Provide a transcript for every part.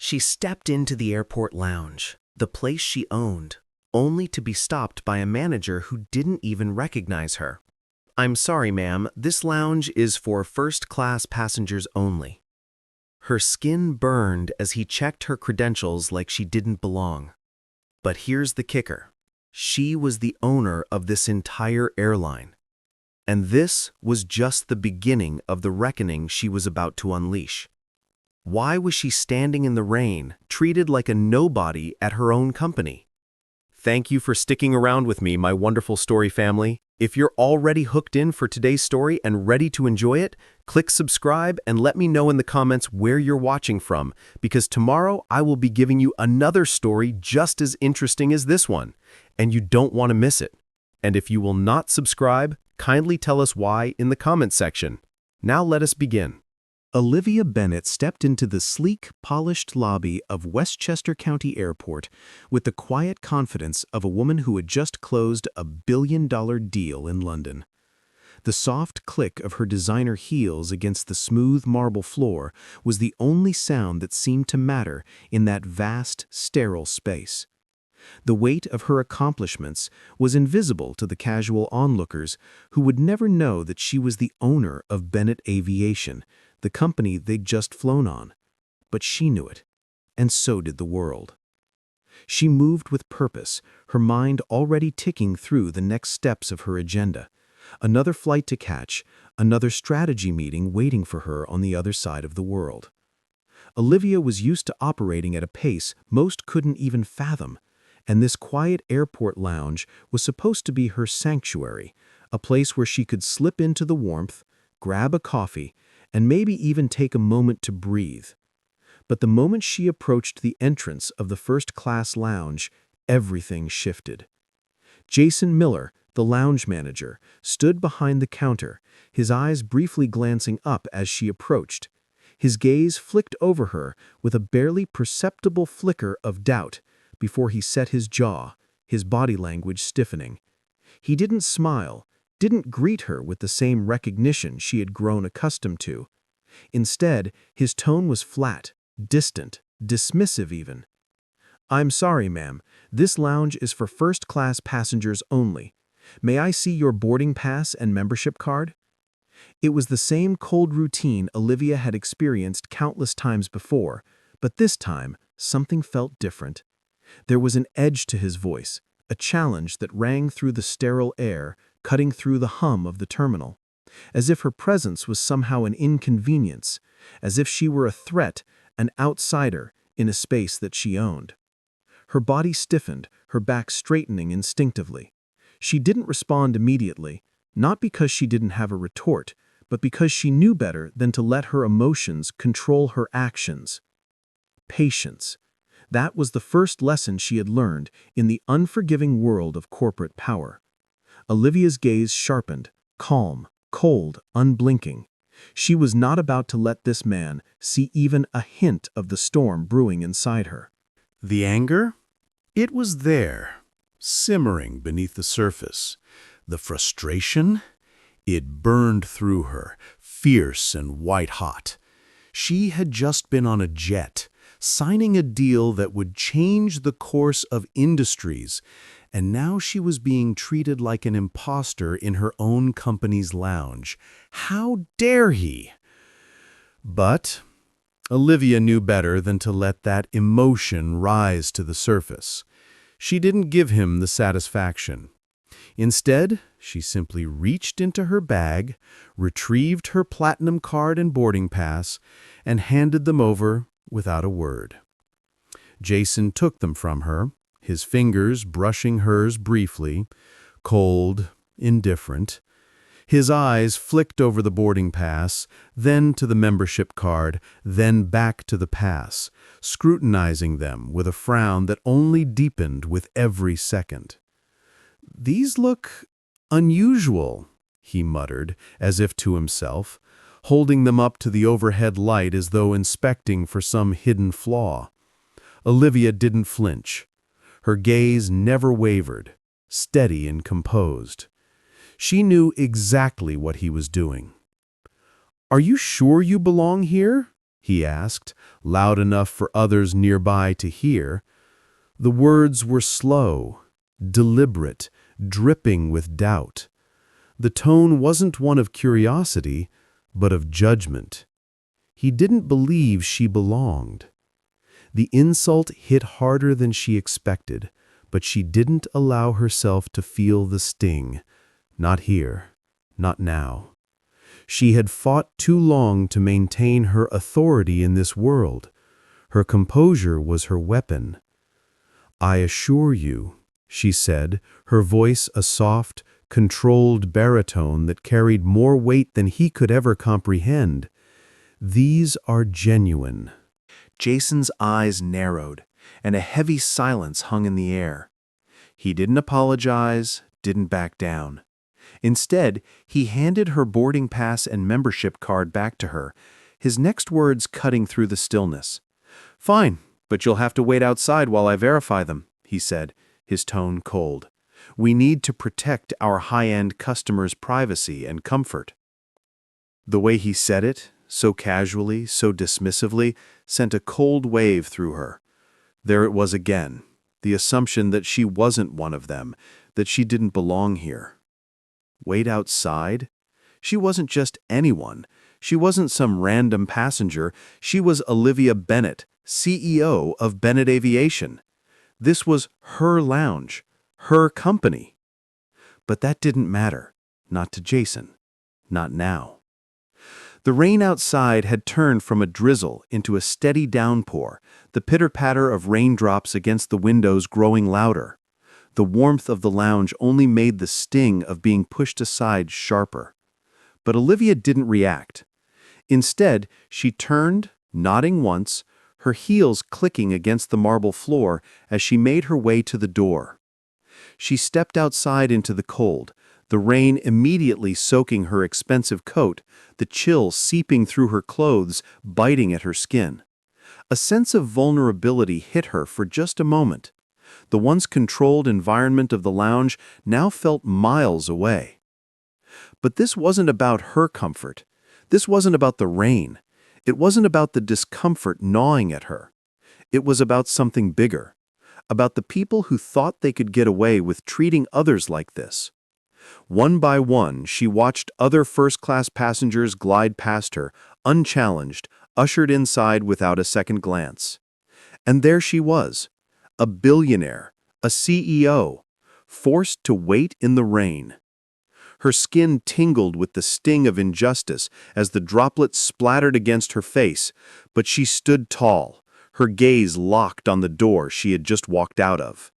She stepped into the airport lounge, the place she owned, only to be stopped by a manager who didn't even recognize her. "I'm sorry, ma'am, this lounge is for first-class passengers only." Her skin burned as he checked her credentials like she didn't belong. But here's the kicker. She was the owner of this entire airline. And this was just the beginning of the reckoning she was about to unleash. Why was she standing in the rain, treated like a nobody at her own company? Thank you for sticking around with me, my wonderful story family. If you're already hooked in for today's story and ready to enjoy it, click subscribe and let me know in the comments where you're watching from, because tomorrow I will be giving you another story just as interesting as this one, and you don't want to miss it. And if you will not subscribe, kindly tell us why in the comments section. Now let us begin. Olivia Bennett stepped into the sleek, polished lobby of Westchester County Airport with the quiet confidence of a woman who had just closed a billion-dollar deal in London. The soft click of her designer heels against the smooth marble floor was the only sound that seemed to matter in that vast, sterile space. The weight of her accomplishments was invisible to the casual onlookers who would never know that she was the owner of Bennett Aviation, the company they'd just flown on. But she knew it, and so did the world. She moved with purpose, her mind already ticking through the next steps of her agenda. Another flight to catch, another strategy meeting waiting for her on the other side of the world. Olivia was used to operating at a pace most couldn't even fathom, and this quiet airport lounge was supposed to be her sanctuary, a place where she could slip into the warmth, grab a coffee, and maybe even take a moment to breathe. But the moment she approached the entrance of the first-class lounge, everything shifted. Jason Miller, the lounge manager, stood behind the counter, his eyes briefly glancing up as she approached. His gaze flicked over her with a barely perceptible flicker of doubt before he set his jaw, his body language stiffening. He didn't smile, didn't greet her with the same recognition she had grown accustomed to. Instead, his tone was flat, distant, dismissive even. "I'm sorry, ma'am. This lounge is for first-class passengers only. May I see your boarding pass and membership card?" It was the same cold routine Olivia had experienced countless times before, but this time, something felt different. There was an edge to his voice, a challenge that rang through the sterile air, cutting through the hum of the terminal. As if her presence was somehow an inconvenience, as if she were a threat, an outsider, in a space that she owned. Her body stiffened, her back straightening instinctively. She didn't respond immediately, not because she didn't have a retort, but because she knew better than to let her emotions control her actions. Patience. That was the first lesson she had learned in the unforgiving world of corporate power. Olivia's gaze sharpened, calm, cold, unblinking. She was not about to let this man see even a hint of the storm brewing inside her. The anger? It was there, simmering beneath the surface. The frustration? It burned through her, fierce and white-hot. She had just been on a jet, signing a deal that would change the course of industries, and now she was being treated like an imposter in her own company's lounge. How dare he? But Olivia knew better than to let that emotion rise to the surface. She didn't give him the satisfaction. Instead, she simply reached into her bag, retrieved her platinum card and boarding pass, and handed them over without a word. Jason took them from her, his fingers brushing hers briefly, cold, indifferent. His eyes flicked over the boarding pass, then to the membership card, then back to the pass, scrutinizing them with a frown that only deepened with every second. "These look unusual," he muttered, as if to himself, holding them up to the overhead light as though inspecting for some hidden flaw. Olivia didn't flinch. Her gaze never wavered, steady and composed. She knew exactly what he was doing. "Are you sure you belong here?" he asked, loud enough for others nearby to hear. The words were slow, deliberate, dripping with doubt. The tone wasn't one of curiosity, but of judgment. He didn't believe she belonged. The insult hit harder than she expected, but she didn't allow herself to feel the sting. Not here, not now. She had fought too long to maintain her authority in this world. Her composure was her weapon. "I assure you," she said, her voice a soft, controlled baritone that carried more weight than he could ever comprehend, "these are genuine." Jason's eyes narrowed, and a heavy silence hung in the air. He didn't apologize, didn't back down. Instead, he handed her boarding pass and membership card back to her, his next words cutting through the stillness. "Fine, but you'll have to wait outside while I verify them," he said, his tone cold. "We need to protect our high-end customers' privacy and comfort." The way he said it, so casually, so dismissively, sent a cold wave through her. There it was again, the assumption that she wasn't one of them, that she didn't belong here. Wait outside? She wasn't just anyone. She wasn't some random passenger. She was Olivia Bennett, CEO of Bennett Aviation. This was her lounge, her company. But that didn't matter, not to Jason, not now. The rain outside had turned from a drizzle into a steady downpour, the pitter-patter of raindrops against the windows growing louder. The warmth of the lounge only made the sting of being pushed aside sharper. But Olivia didn't react. Instead, she turned, nodding once, her heels clicking against the marble floor as she made her way to the door. She stepped outside into the cold, the rain immediately soaking her expensive coat, the chill seeping through her clothes, biting at her skin. A sense of vulnerability hit her for just a moment. The once controlled environment of the lounge now felt miles away. But this wasn't about her comfort. This wasn't about the rain. It wasn't about the discomfort gnawing at her. It was about something bigger, about the people who thought they could get away with treating others like this. One by one, she watched other first-class passengers glide past her, unchallenged, ushered inside without a second glance. And there she was, a billionaire, a CEO, forced to wait in the rain. Her skin tingled with the sting of injustice as the droplets splattered against her face, but she stood tall, her gaze locked on the door she had just walked out of.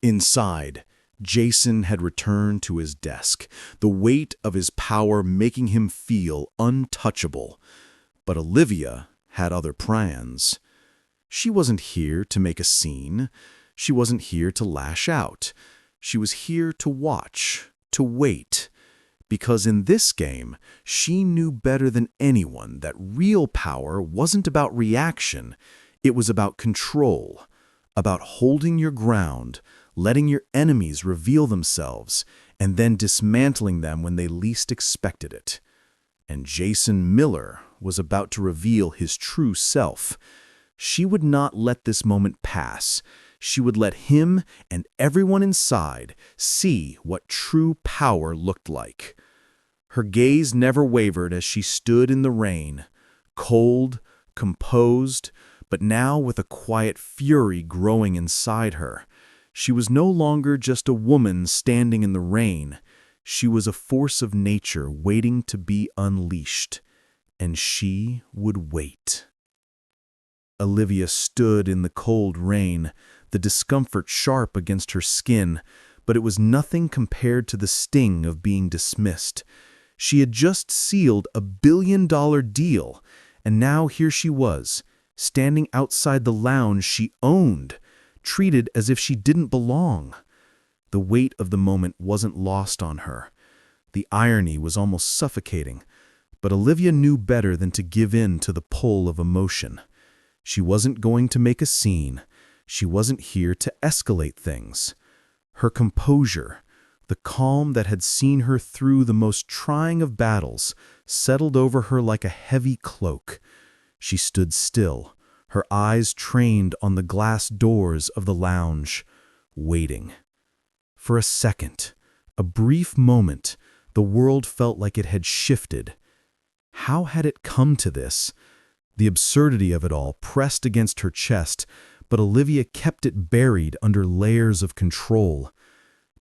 Inside, Jason had returned to his desk, the weight of his power making him feel untouchable. But Olivia had other plans. She wasn't here to make a scene. She wasn't here to lash out. She was here to watch, to wait. Because in this game, she knew better than anyone that real power wasn't about reaction. It was about control, about holding your ground, letting your enemies reveal themselves, and then dismantling them when they least expected it. And Jason Miller was about to reveal his true self. She would not let this moment pass. She would let him and everyone inside see what true power looked like. Her gaze never wavered as she stood in the rain, cold, composed, but now with a quiet fury growing inside her. She was no longer just a woman standing in the rain. She was a force of nature waiting to be unleashed, and she would wait. Olivia stood in the cold rain, the discomfort sharp against her skin, but it was nothing compared to the sting of being dismissed. She had just sealed a billion-dollar deal, and now here she was, standing outside the lounge she owned, treated as if she didn't belong. The weight of the moment wasn't lost on her. The irony was almost suffocating, but Olivia knew better than to give in to the pull of emotion. She wasn't going to make a scene. She wasn't here to escalate things. Her composure, the calm that had seen her through the most trying of battles, settled over her like a heavy cloak. She stood still, her eyes trained on the glass doors of the lounge, waiting. For a second, a brief moment, the world felt like it had shifted. How had it come to this? The absurdity of it all pressed against her chest, but Olivia kept it buried under layers of control.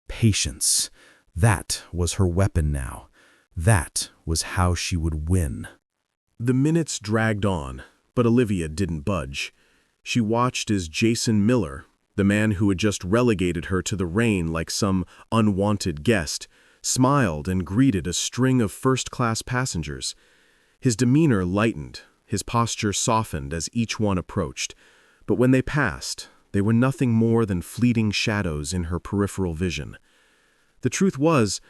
Patience. That was her weapon now. That was how she would win. The minutes dragged on, but Olivia didn't budge. She watched as Jason Miller, the man who had just relegated her to the rain like some unwanted guest, smiled and greeted a string of first-class passengers. His demeanor lightened, his posture softened as each one approached. But when they passed, they were nothing more than fleeting shadows in her peripheral vision. The truth was,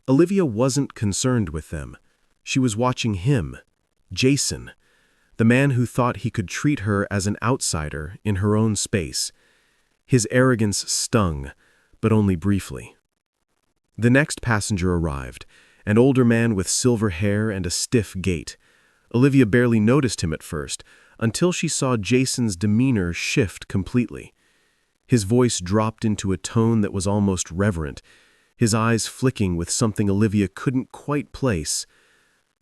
Olivia wasn't concerned with them. She was watching him, Jason, the man who thought he could treat her as an outsider in her own space. His arrogance stung, but only briefly. The next passenger arrived, an older man with silver hair and a stiff gait. Olivia barely noticed him at first, until she saw Jason's demeanor shift completely. His voice dropped into a tone that was almost reverent, his eyes flicking with something Olivia couldn't quite place.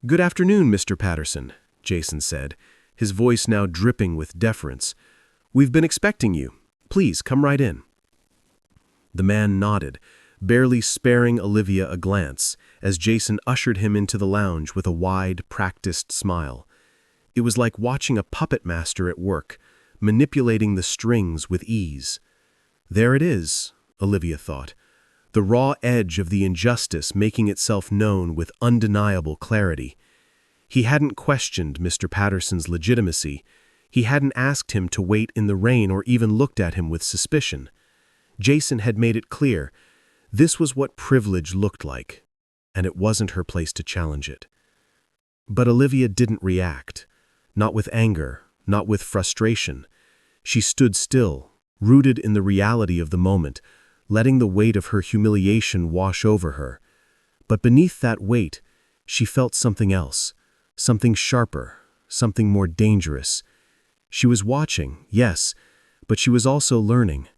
"Good afternoon, Mr. Patterson," Jason said, his voice now dripping with deference. "We've been expecting you. Please, come right in." The man nodded, barely sparing Olivia a glance, as Jason ushered him into the lounge with a wide, practiced smile. It was like watching a puppet master at work, manipulating the strings with ease. There it is, Olivia thought, the raw edge of the injustice making itself known with undeniable clarity. He hadn't questioned Mr. Patterson's legitimacy. He hadn't asked him to wait in the rain or even looked at him with suspicion. Jason had made it clear, this was what privilege looked like, and it wasn't her place to challenge it. But Olivia didn't react, not with anger, not with frustration. She stood still, rooted in the reality of the moment, letting the weight of her humiliation wash over her. But beneath that weight, she felt something else, something sharper, something more dangerous. She was watching, yes, but she was also learning.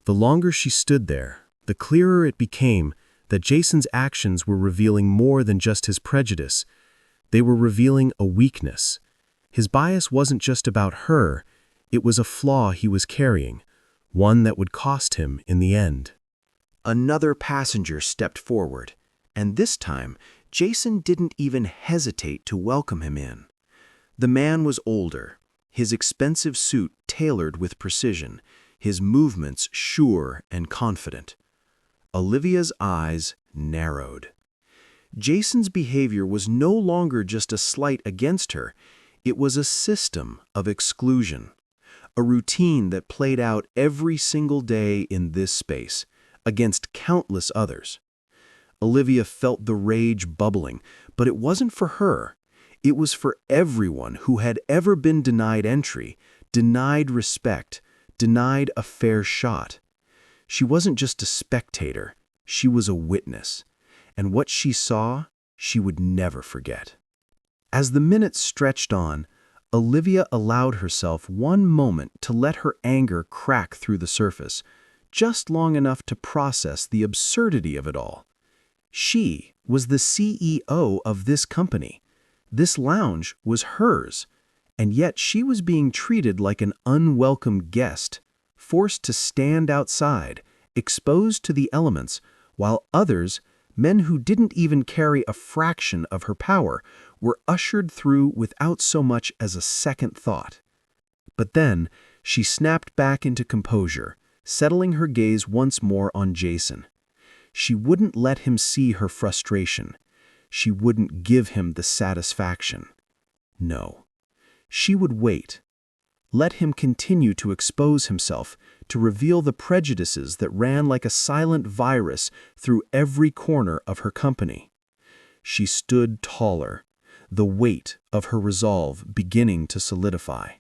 The longer she stood there, the clearer it became that Jason's actions were revealing more than just his prejudice. They were revealing a weakness. His bias wasn't just about her, it was a flaw he was carrying, one that would cost him in the end. Another passenger stepped forward, and this time, Jason didn't even hesitate to welcome him in. The man was older, his expensive suit tailored with precision, his movements sure and confident. Olivia's eyes narrowed. Jason's behavior was no longer just a slight against her, it was a system of exclusion, a routine that played out every single day in this space, against countless others. Olivia felt the rage bubbling, but it wasn't for her. It was for everyone who had ever been denied entry, denied respect, denied a fair shot. She wasn't just a spectator, she was a witness, and what she saw, she would never forget. As the minutes stretched on, Olivia allowed herself one moment to let her anger crack through the surface, just long enough to process the absurdity of it all. She was the CEO of this company. This lounge was hers, and yet she was being treated like an unwelcome guest, forced to stand outside, exposed to the elements, while others, men who didn't even carry a fraction of her power, were ushered through without so much as a second thought. But then, she snapped back into composure, settling her gaze once more on Jason. She wouldn't let him see her frustration. She wouldn't give him the satisfaction. No. She would wait. Let him continue to expose himself, to reveal the prejudices that ran like a silent virus through every corner of her company. She stood taller, the weight of her resolve beginning to solidify.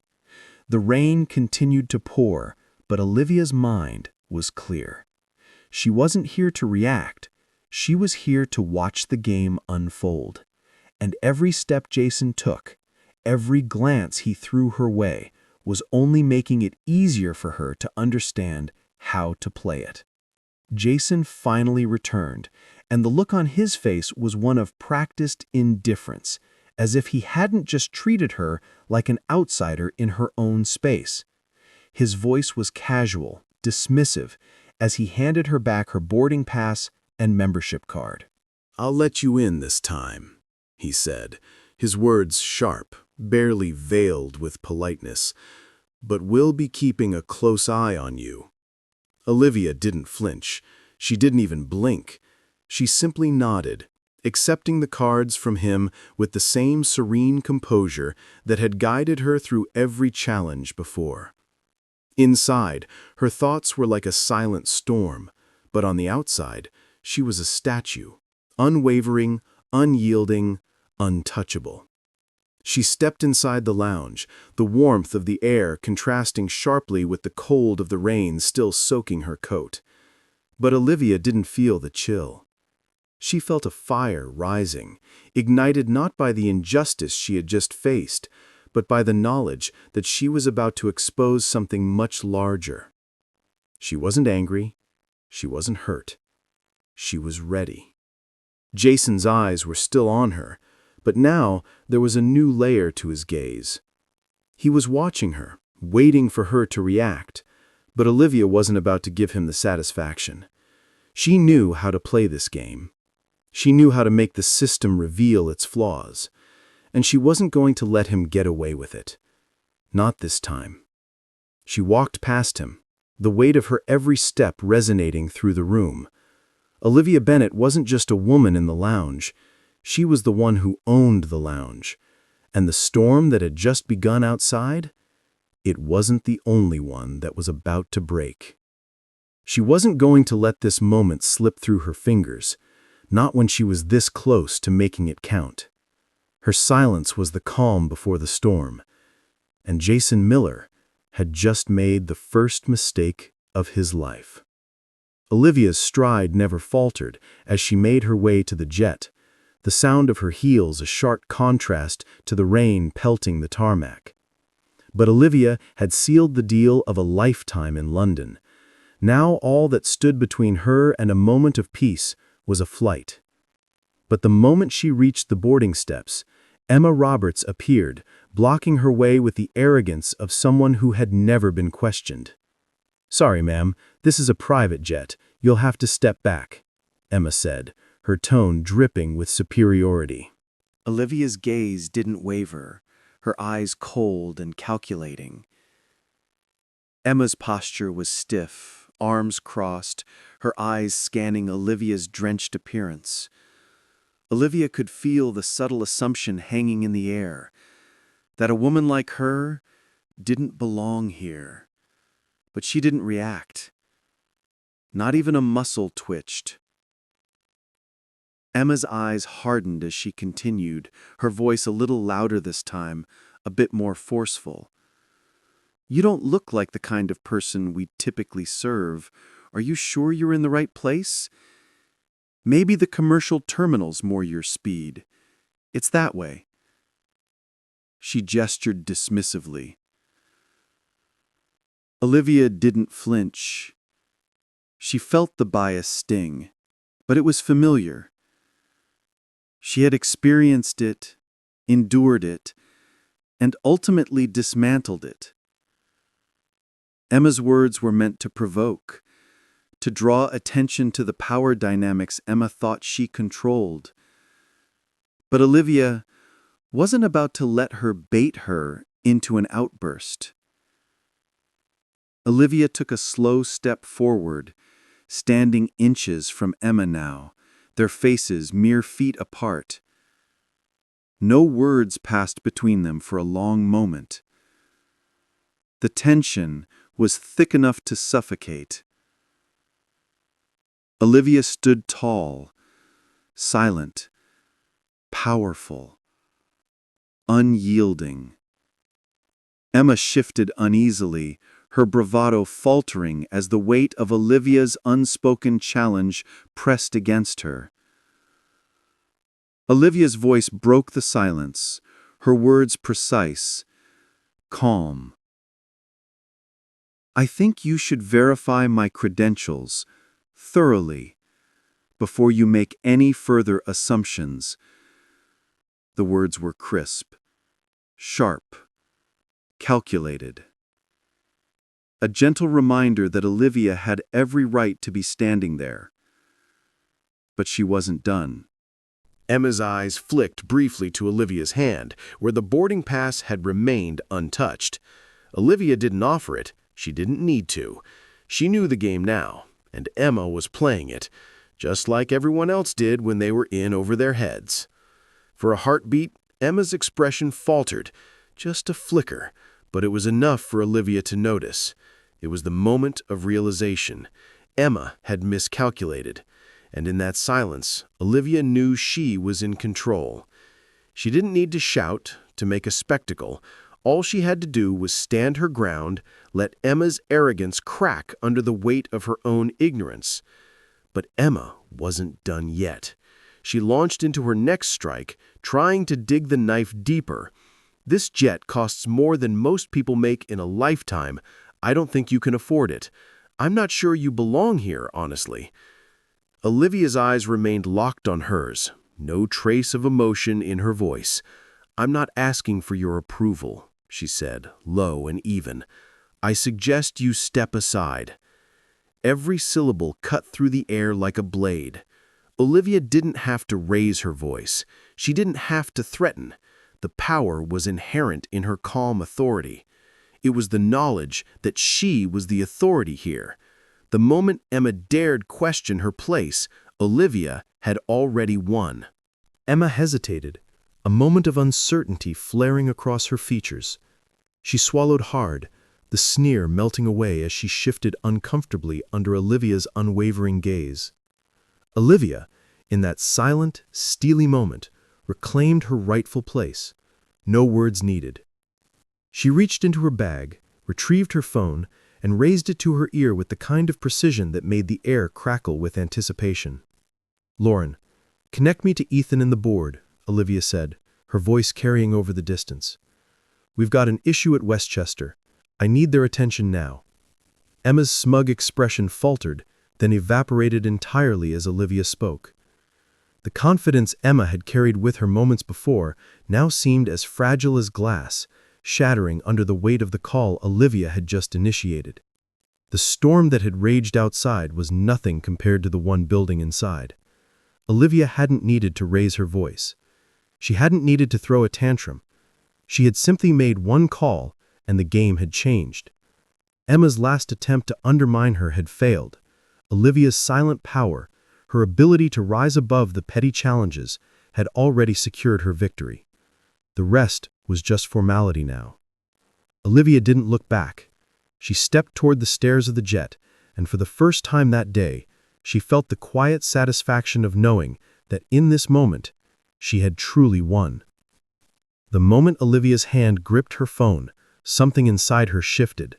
The rain continued to pour, but Olivia's mind was clear. She wasn't here to react. She was here to watch the game unfold. And every step Jason took, every glance he threw her way was only making it easier for her to understand how to play it. Jason finally returned, and the look on his face was one of practiced indifference, as if he hadn't just treated her like an outsider in her own space. His voice was casual, dismissive, as he handed her back her boarding pass and membership card. "I'll let you in this time," he said, his words sharp, barely veiled with politeness, "but we'll be keeping a close eye on you." Olivia didn't flinch. She didn't even blink. She simply nodded, accepting the cards from him with the same serene composure that had guided her through every challenge before. Inside, her thoughts were like a silent storm, but on the outside, she was a statue, unwavering, unyielding, untouchable. She stepped inside the lounge, the warmth of the air contrasting sharply with the cold of the rain still soaking her coat. But Olivia didn't feel the chill. She felt a fire rising, ignited not by the injustice she had just faced, but by the knowledge that she was about to expose something much larger. She wasn't angry. She wasn't hurt. She was ready. Jason's eyes were still on her, but now there was a new layer to his gaze. He was watching her, waiting for her to react, but Olivia wasn't about to give him the satisfaction. She knew how to play this game. She knew how to make the system reveal its flaws, and she wasn't going to let him get away with it. Not this time. She walked past him, the weight of her every step resonating through the room. Olivia Bennett wasn't just a woman in the lounge. She was the one who owned the lounge. And the storm that had just begun outside, it wasn't the only one that was about to break. She wasn't going to let this moment slip through her fingers, not when she was this close to making it count. Her silence was the calm before the storm, and Jason Miller had just made the first mistake of his life. Olivia's stride never faltered as she made her way to the jet, the sound of her heels a sharp contrast to the rain pelting the tarmac. But Olivia had sealed the deal of a lifetime in London. Now all that stood between her and a moment of peace was a flight. But the moment she reached the boarding steps, Emma Roberts appeared, blocking her way with the arrogance of someone who had never been questioned. "Sorry, ma'am, this is a private jet. You'll have to step back," Emma said, her tone dripping with superiority. Olivia's gaze didn't waver, her eyes cold and calculating. Emma's posture was stiff, arms crossed, her eyes scanning Olivia's drenched appearance. Olivia could feel the subtle assumption hanging in the air, that a woman like her didn't belong here. But she didn't react. Not even a muscle twitched. Emma's eyes hardened as she continued, her voice a little louder this time, a bit more forceful. "You don't look like the kind of person we typically serve. Are you sure you're in the right place? Maybe the commercial terminal's more your speed. It's that way." She gestured dismissively. Olivia didn't flinch. She felt the bias sting, but it was familiar. She had experienced it, endured it, and ultimately dismantled it. Emma's words were meant to provoke, to draw attention to the power dynamics Emma thought she controlled. But Olivia wasn't about to let her bait her into an outburst. Olivia took a slow step forward, standing inches from Emma now, their faces mere feet apart. No words passed between them for a long moment. The tension was thick enough to suffocate. Olivia stood tall, silent, powerful, unyielding. Emma shifted uneasily, her bravado faltering as the weight of Olivia's unspoken challenge pressed against her. Olivia's voice broke the silence, her words precise, calm. "I think you should verify my credentials thoroughly before you make any further assumptions." The words were crisp, sharp, calculated. A gentle reminder that Olivia had every right to be standing there. But she wasn't done. Emma's eyes flicked briefly to Olivia's hand, where the boarding pass had remained untouched. Olivia didn't offer it. She didn't need to. She knew the game now, and Emma was playing it, just like everyone else did when they were in over their heads. For a heartbeat, Emma's expression faltered, just a flicker, but it was enough for Olivia to notice. It was the moment of realization. Emma had miscalculated, and in that silence, Olivia knew she was in control. She didn't need to shout, to make a spectacle. All she had to do was stand her ground, let Emma's arrogance crack under the weight of her own ignorance. But Emma wasn't done yet. She launched into her next strike, trying to dig the knife deeper. "This jet costs more than most people make in a lifetime. I don't think you can afford it. I'm not sure you belong here, honestly." Olivia's eyes remained locked on hers, no trace of emotion in her voice. "I'm not asking for your approval," she said, low and even. "I suggest you step aside." Every syllable cut through the air like a blade. Olivia didn't have to raise her voice. She didn't have to threaten. The power was inherent in her calm authority. It was the knowledge that she was the authority here. The moment Emma dared question her place, Olivia had already won. Emma hesitated, a moment of uncertainty flaring across her features. She swallowed hard, the sneer melting away as she shifted uncomfortably under Olivia's unwavering gaze. Olivia, in that silent, steely moment, reclaimed her rightful place. No words needed. She reached into her bag, retrieved her phone, and raised it to her ear with the kind of precision that made the air crackle with anticipation. "Lauren, connect me to Ethan and the board," Olivia said, her voice carrying over the distance. "We've got an issue at Westchester. I need their attention now." Emma's smug expression faltered, then evaporated entirely as Olivia spoke. The confidence Emma had carried with her moments before now seemed as fragile as glass, shattering under the weight of the call Olivia had just initiated. The storm that had raged outside was nothing compared to the one building inside. Olivia hadn't needed to raise her voice. She hadn't needed to throw a tantrum. She had simply made one call, and the game had changed. Emma's last attempt to undermine her had failed. Olivia's silent power, her ability to rise above the petty challenges, had already secured her victory. The rest was just formality now. Olivia didn't look back. She stepped toward the stairs of the jet, and for the first time that day, she felt the quiet satisfaction of knowing that in this moment, she had truly won. The moment Olivia's hand gripped her phone, something inside her shifted.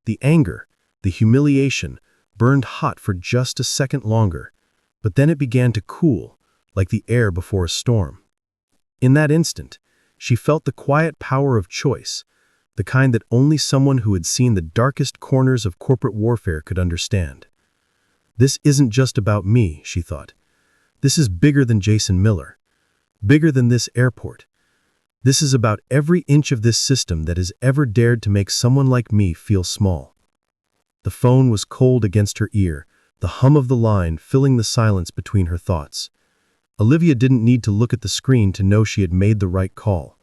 The anger, the humiliation, burned hot for just a second longer, but then it began to cool, like the air before a storm. In that instant, she felt the quiet power of choice, the kind that only someone who had seen the darkest corners of corporate warfare could understand. "This isn't just about me," she thought. "This is bigger than Jason Miller, bigger than this airport. This is about every inch of this system that has ever dared to make someone like me feel small." The phone was cold against her ear, the hum of the line filling the silence between her thoughts. Olivia didn't need to look at the screen to know she had made the right call.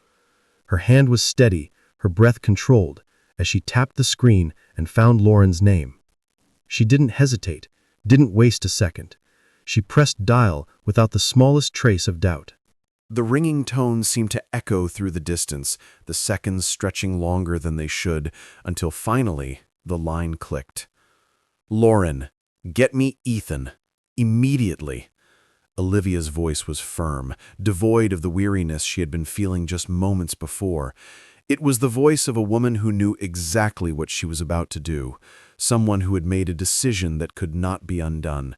Her hand was steady, her breath controlled, as she tapped the screen and found Lauren's name. She didn't hesitate, didn't waste a second. She pressed dial without the smallest trace of doubt. The ringing tones seemed to echo through the distance, the seconds stretching longer than they should, until finally the line clicked. "Lauren, get me Ethan. Immediately." Olivia's voice was firm, devoid of the weariness she had been feeling just moments before. It was the voice of a woman who knew exactly what she was about to do, someone who had made a decision that could not be undone.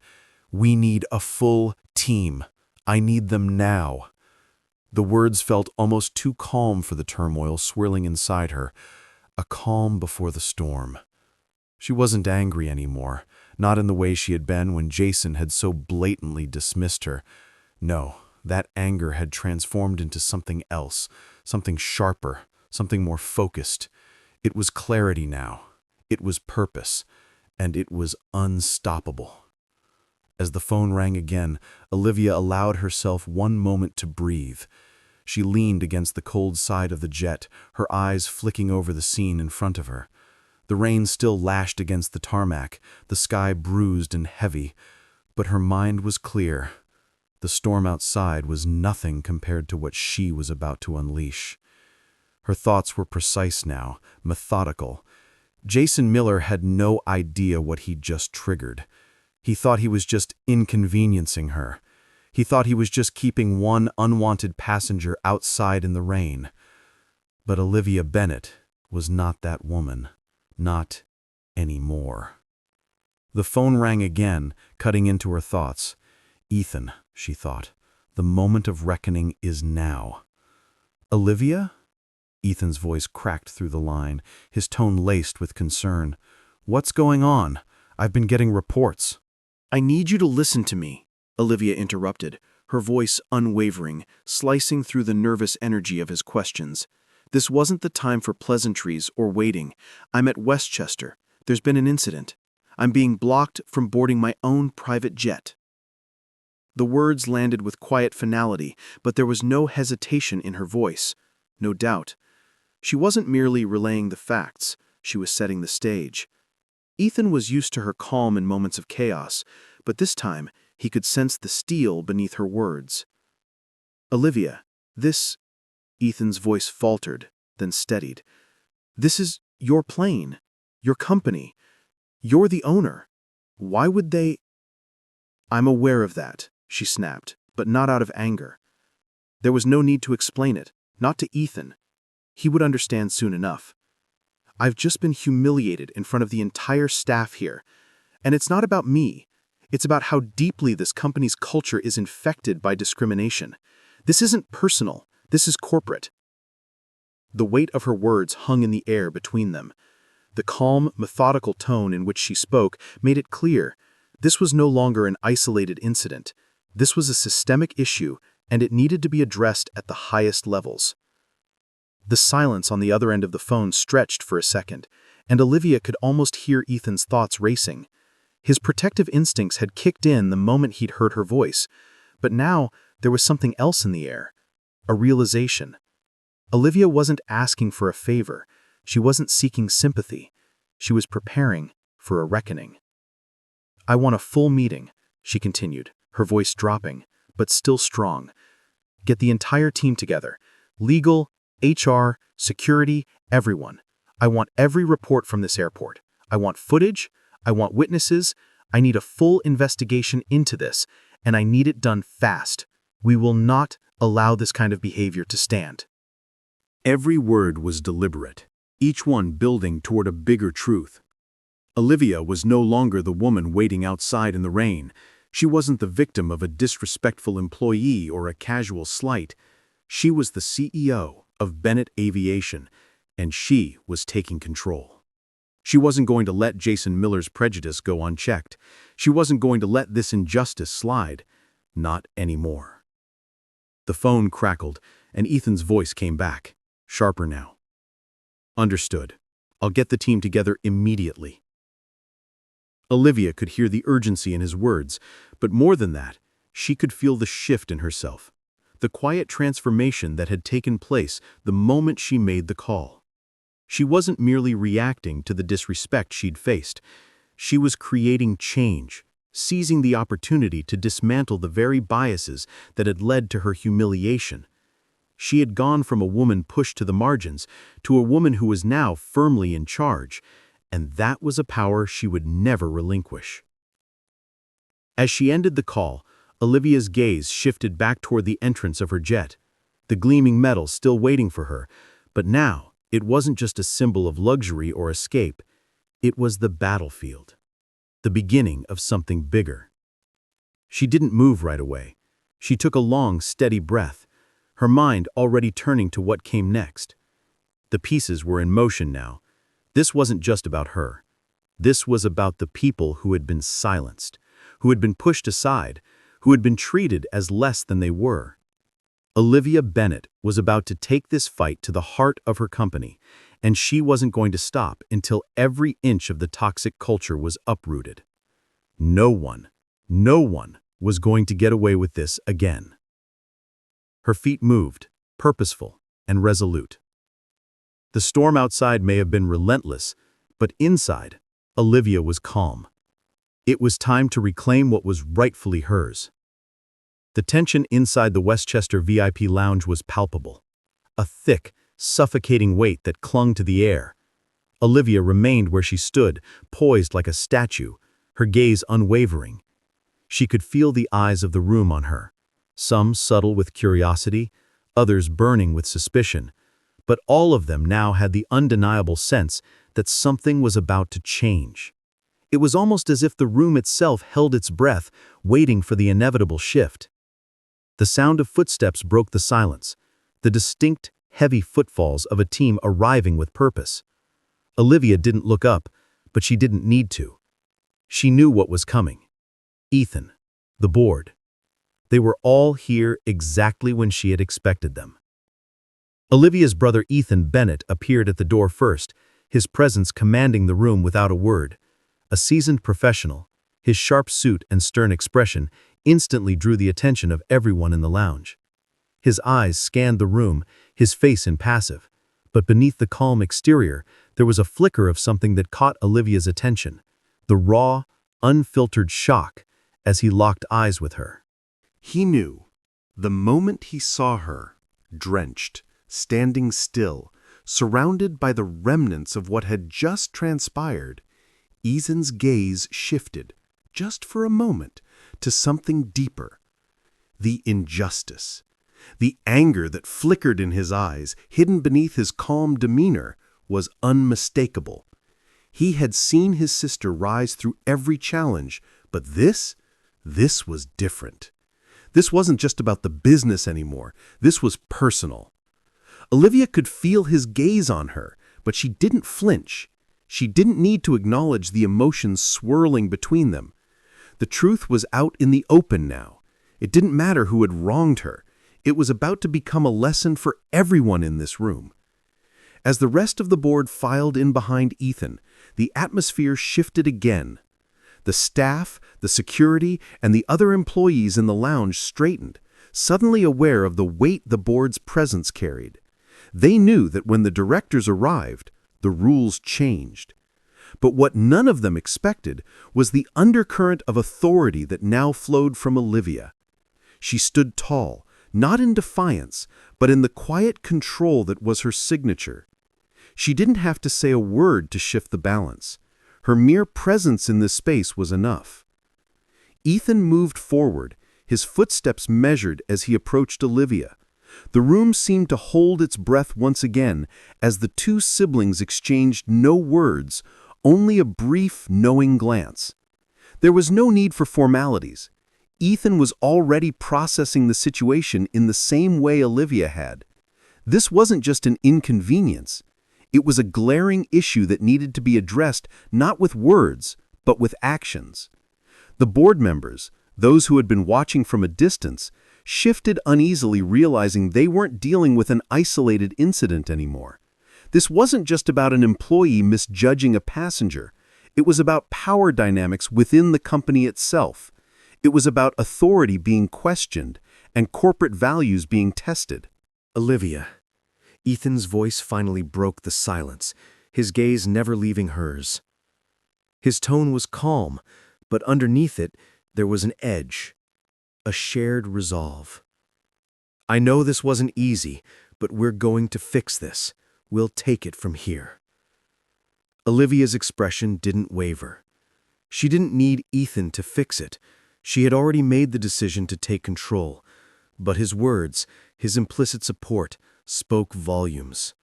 "We need a full team. I need them now." The words felt almost too calm for the turmoil swirling inside her, a calm before the storm. She wasn't angry anymore, not in the way she had been when Jason had so blatantly dismissed her. No, that anger had transformed into something else, something sharper, something more focused. It was clarity now. It was purpose, and it was unstoppable. As the phone rang again, Olivia allowed herself one moment to breathe. She leaned against the cold side of the jet, her eyes flicking over the scene in front of her. The rain still lashed against the tarmac, the sky bruised and heavy, but her mind was clear. The storm outside was nothing compared to what she was about to unleash. Her thoughts were precise now, methodical. Jason Miller had no idea what he'd just triggered. He thought he was just inconveniencing her. He thought he was just keeping one unwanted passenger outside in the rain. But Olivia Bennett was not that woman. Not anymore. The phone rang again, cutting into her thoughts. Ethan, she thought, the moment of reckoning is now. Olivia? Ethan's voice cracked through the line, his tone laced with concern. What's going on? I've been getting reports. I need you to listen to me, Olivia interrupted, her voice unwavering, slicing through the nervous energy of his questions. This wasn't the time for pleasantries or waiting. I'm at Westchester. There's been an incident. I'm being blocked from boarding my own private jet. The words landed with quiet finality, but there was no hesitation in her voice, no doubt. She wasn't merely relaying the facts, she was setting the stage. Ethan was used to her calm in moments of chaos, but this time he could sense the steel beneath her words. Olivia, this... Ethan's voice faltered, then steadied. This is your plane, your company. You're the owner. Why would they... I'm aware of that, she snapped, but not out of anger. There was no need to explain it, not to Ethan. He would understand soon enough. I've just been humiliated in front of the entire staff here. And it's not about me. It's about how deeply this company's culture is infected by discrimination. This isn't personal. This is corporate. The weight of her words hung in the air between them. The calm, methodical tone in which she spoke made it clear. This was no longer an isolated incident. This was a systemic issue, and it needed to be addressed at the highest levels. The silence on the other end of the phone stretched for a second, and Olivia could almost hear Ethan's thoughts racing. His protective instincts had kicked in the moment he'd heard her voice, but now there was something else in the air, a realization. Olivia wasn't asking for a favor. She wasn't seeking sympathy. She was preparing for a reckoning. I want a full meeting, she continued, her voice dropping, but still strong. Get the entire team together. Legal, HR, security, everyone. I want every report from this airport. I want footage. I want witnesses. I need a full investigation into this, and I need it done fast. We will not allow this kind of behavior to stand. Every word was deliberate, each one building toward a bigger truth. Olivia was no longer the woman waiting outside in the rain. She wasn't the victim of a disrespectful employee or a casual slight. She was the CEO of Bennett Aviation, and she was taking control. She wasn't going to let Jason Miller's prejudice go unchecked. She wasn't going to let this injustice slide. Not anymore. The phone crackled, and Ethan's voice came back, sharper now. Understood. I'll get the team together immediately. Olivia could hear the urgency in his words, but more than that, she could feel the shift in herself, the quiet transformation that had taken place the moment she made the call. She wasn't merely reacting to the disrespect she'd faced. She was creating change, seizing the opportunity to dismantle the very biases that had led to her humiliation. She had gone from a woman pushed to the margins to a woman who was now firmly in charge, and that was a power she would never relinquish. As she ended the call, Olivia's gaze shifted back toward the entrance of her jet, the gleaming metal still waiting for her, but now it wasn't just a symbol of luxury or escape. It was the battlefield, the beginning of something bigger. She didn't move right away. She took a long, steady breath. her mind already turning to what came next. The pieces were in motion now. This wasn't just about her. This was about the people who had been silenced, who had been pushed aside, who had been treated as less than they were. Olivia Bennett was about to take this fight to the heart of her company, and she wasn't going to stop until every inch of the toxic culture was uprooted. No one was going to get away with this again. Her feet moved, purposeful and resolute. The storm outside may have been relentless, but inside, Olivia was calm. It was time to reclaim what was rightfully hers. The tension inside the Westchester VIP lounge was palpable. A thick, suffocating weight that clung to the air. Olivia remained where she stood, poised like a statue, her gaze unwavering. She could feel the eyes of the room on her, some subtle with curiosity, others burning with suspicion, but all of them now had the undeniable sense that something was about to change. It was almost as if the room itself held its breath, waiting for the inevitable shift. The sound of footsteps broke the silence, the distinct, heavy footfalls of a team arriving with purpose. Olivia didn't look up, but she didn't need to. She knew what was coming. Ethan, the board. They were all here exactly when she had expected them. Olivia's brother Ethan Bennett appeared at the door first, his presence commanding the room without a word. A seasoned professional, his sharp suit and stern expression instantly drew the attention of everyone in the lounge. His eyes scanned the room, his face impassive, but beneath the calm exterior, there was a flicker of something that caught Olivia's attention, the raw, unfiltered shock as he locked eyes with her. He knew, the moment he saw her, drenched, standing still, surrounded by the remnants of what had just transpired, Ethan's gaze shifted, just for a moment, to something deeper. The injustice. The anger that flickered in his eyes, hidden beneath his calm demeanor, was unmistakable. He had seen his sister rise through every challenge, but this was different. This wasn't just about the business anymore. This was personal. Olivia could feel his gaze on her, but she didn't flinch. She didn't need to acknowledge the emotions swirling between them. The truth was out in the open now. It didn't matter who had wronged her. It was about to become a lesson for everyone in this room. As the rest of the board filed in behind Ethan, the atmosphere shifted again. The staff, the security, and the other employees in the lounge straightened, suddenly aware of the weight the board's presence carried. They knew that when the directors arrived, the rules changed. But what none of them expected was the undercurrent of authority that now flowed from Olivia. She stood tall, not in defiance, but in the quiet control that was her signature. She didn't have to say a word to shift the balance. Her mere presence in this space was enough. Ethan moved forward, his footsteps measured as he approached Olivia. The room seemed to hold its breath once again as the two siblings exchanged no words, only a brief, knowing glance. There was no need for formalities. Ethan was already processing the situation in the same way Olivia had. This wasn't just an inconvenience. It was a glaring issue that needed to be addressed not with words, but with actions. The board members, those who had been watching from a distance, shifted uneasily, realizing they weren't dealing with an isolated incident anymore. This wasn't just about an employee misjudging a passenger. It was about power dynamics within the company itself. It was about authority being questioned and corporate values being tested. Olivia. Ethan's voice finally broke the silence, his gaze never leaving hers. His tone was calm, but underneath it, there was an edge, a shared resolve. I know this wasn't easy, but we're going to fix this. We'll take it from here. Olivia's expression didn't waver. She didn't need Ethan to fix it. She had already made the decision to take control, but his words, his implicit support, spoke volumes.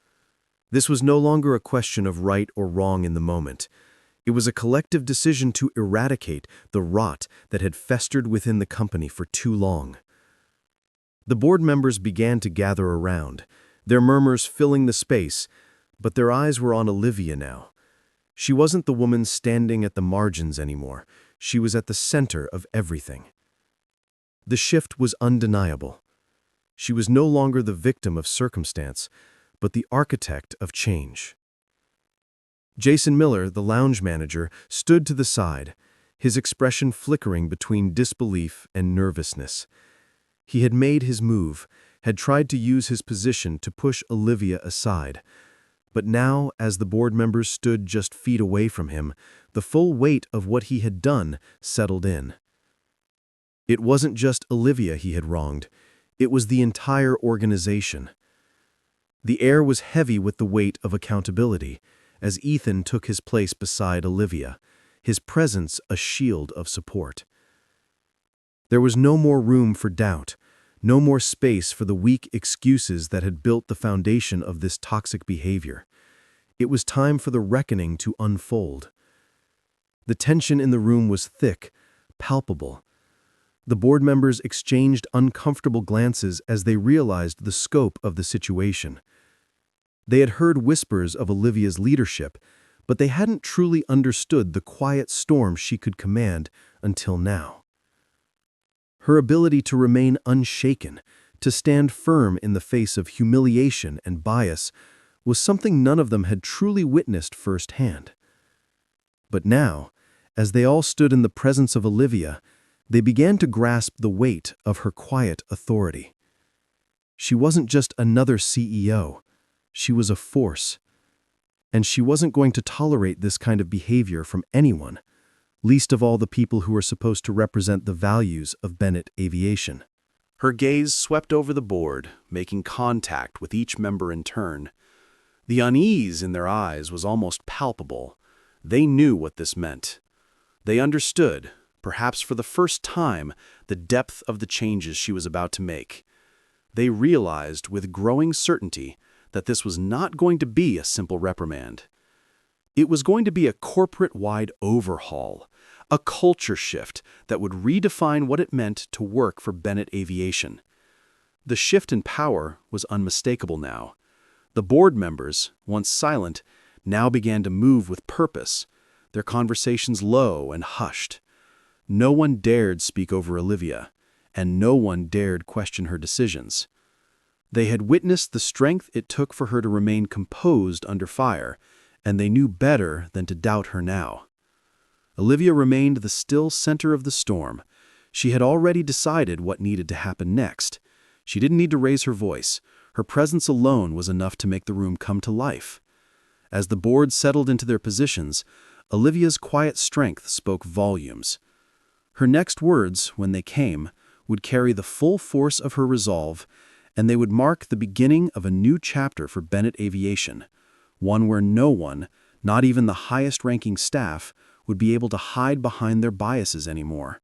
This was no longer a question of right or wrong in the moment. It was a collective decision to eradicate the rot that had festered within the company for too long. The board members began to gather around, their murmurs filling the space, but their eyes were on Olivia now. She wasn't the woman standing at the margins anymore. She was at the center of everything. The shift was undeniable. She was no longer the victim of circumstance, but the architect of change. Jason Miller, the lounge manager, stood to the side, his expression flickering between disbelief and nervousness. He had made his move, had tried to use his position to push Olivia aside. But now, as the board members stood just feet away from him, the full weight of what he had done settled in. It wasn't just Olivia he had wronged. It was the entire organization. The air was heavy with the weight of accountability, as Ethan took his place beside Olivia, his presence a shield of support. There was no more room for doubt, no more space for the weak excuses that had built the foundation of this toxic behavior. It was time for the reckoning to unfold. The tension in the room was thick, palpable. The board members exchanged uncomfortable glances as they realized the scope of the situation. They had heard whispers of Olivia's leadership, but they hadn't truly understood the quiet storm she could command until now. Her ability to remain unshaken, to stand firm in the face of humiliation and bias, was something none of them had truly witnessed firsthand. But now, as they all stood in the presence of Olivia, they began to grasp the weight of her quiet authority. She wasn't just another CEO. She was a force. And she wasn't going to tolerate this kind of behavior from anyone, least of all the people who were supposed to represent the values of Bennett Aviation. Her gaze swept over the board, making contact with each member in turn. The unease in their eyes was almost palpable. They knew what this meant. They understood, perhaps for the first time, the depth of the changes she was about to make. They realized with growing certainty that this was not going to be a simple reprimand. It was going to be a corporate-wide overhaul, a culture shift that would redefine what it meant to work for Bennett Aviation. The shift in power was unmistakable now. The board members, once silent, now began to move with purpose, their conversations low and hushed. No one dared speak over Olivia, and no one dared question her decisions. They had witnessed the strength it took for her to remain composed under fire, and they knew better than to doubt her now. Olivia remained the still center of the storm. She had already decided what needed to happen next. She didn't need to raise her voice. Her presence alone was enough to make the room come to life. As the board settled into their positions, Olivia's quiet strength spoke volumes. Her next words, when they came, would carry the full force of her resolve, and they would mark the beginning of a new chapter for Bennett Aviation, one where no one, not even the highest-ranking staff, would be able to hide behind their biases anymore.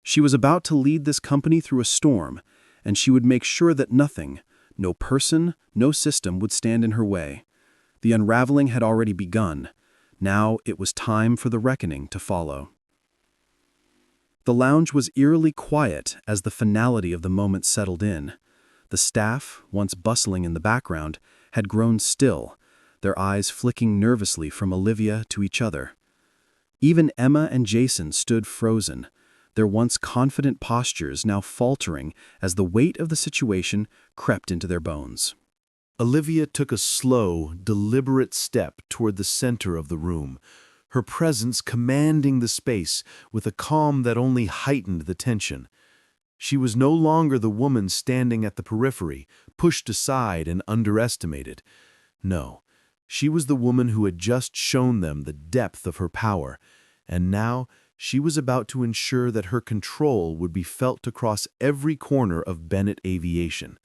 She was about to lead this company through a storm, and she would make sure that nothing, no person, no system would stand in her way. The unraveling had already begun. Now it was time for the reckoning to follow. The lounge was eerily quiet as the finality of the moment settled in. The staff, once bustling in the background, had grown still, their eyes flicking nervously from Olivia to each other. Even Emma and Jason stood frozen, their once confident postures now faltering as the weight of the situation crept into their bones. Olivia took a slow, deliberate step toward the center of the room, her presence commanding the space with a calm that only heightened the tension. She was no longer the woman standing at the periphery, pushed aside and underestimated. No, she was the woman who had just shown them the depth of her power, and now she was about to ensure that her control would be felt across every corner of Bennett Aviation.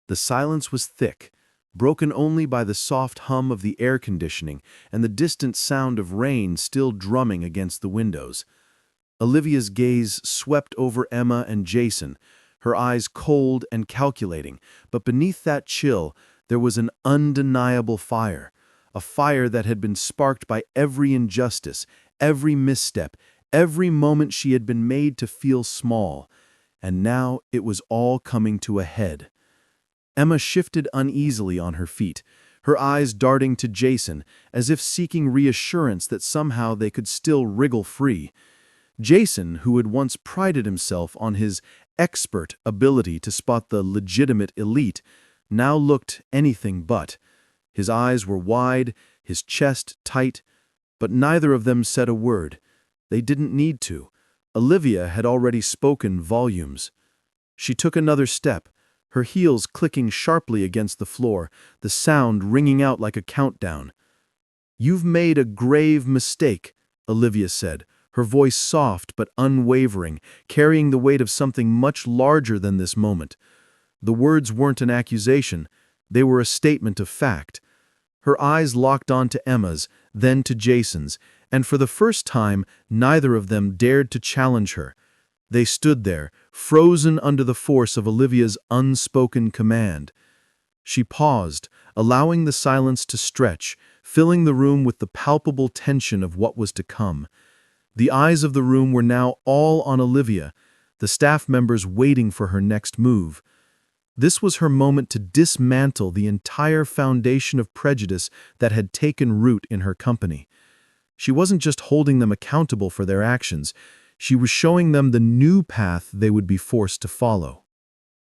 The silence was thick, broken only by the soft hum of the air conditioning and the distant sound of rain still drumming against the windows. Olivia's gaze swept over Emma and Jason, her eyes cold and calculating, but beneath that chill there was an undeniable fire, a fire that had been sparked by every injustice, every misstep, every moment she had been made to feel small. and now it was all coming to a head. Emma shifted uneasily on her feet, her eyes darting to Jason, as if seeking reassurance that somehow they could still wriggle free. Jason, who had once prided himself on his expert ability to spot the legitimate elite, now looked anything but. His eyes were wide, his chest tight, but neither of them said a word. They didn't need to. Olivia had already spoken volumes. She took another step, her heels clicking sharply against the floor, the sound ringing out like a countdown. "You've made a grave mistake," Olivia said, her voice soft but unwavering, carrying the weight of something much larger than this moment. The words weren't an accusation, they were a statement of fact. Her eyes locked onto Emma's, then to Jason's, and for the first time, neither of them dared to challenge her. They stood there, frozen under the force of Olivia's unspoken command. She paused, allowing the silence to stretch, filling the room with the palpable tension of what was to come. The eyes of the room were now all on Olivia, the staff members waiting for her next move. This was her moment to dismantle the entire foundation of prejudice that had taken root in her company. She wasn't just holding them accountable for their actions, she was showing them the new path they would be forced to follow.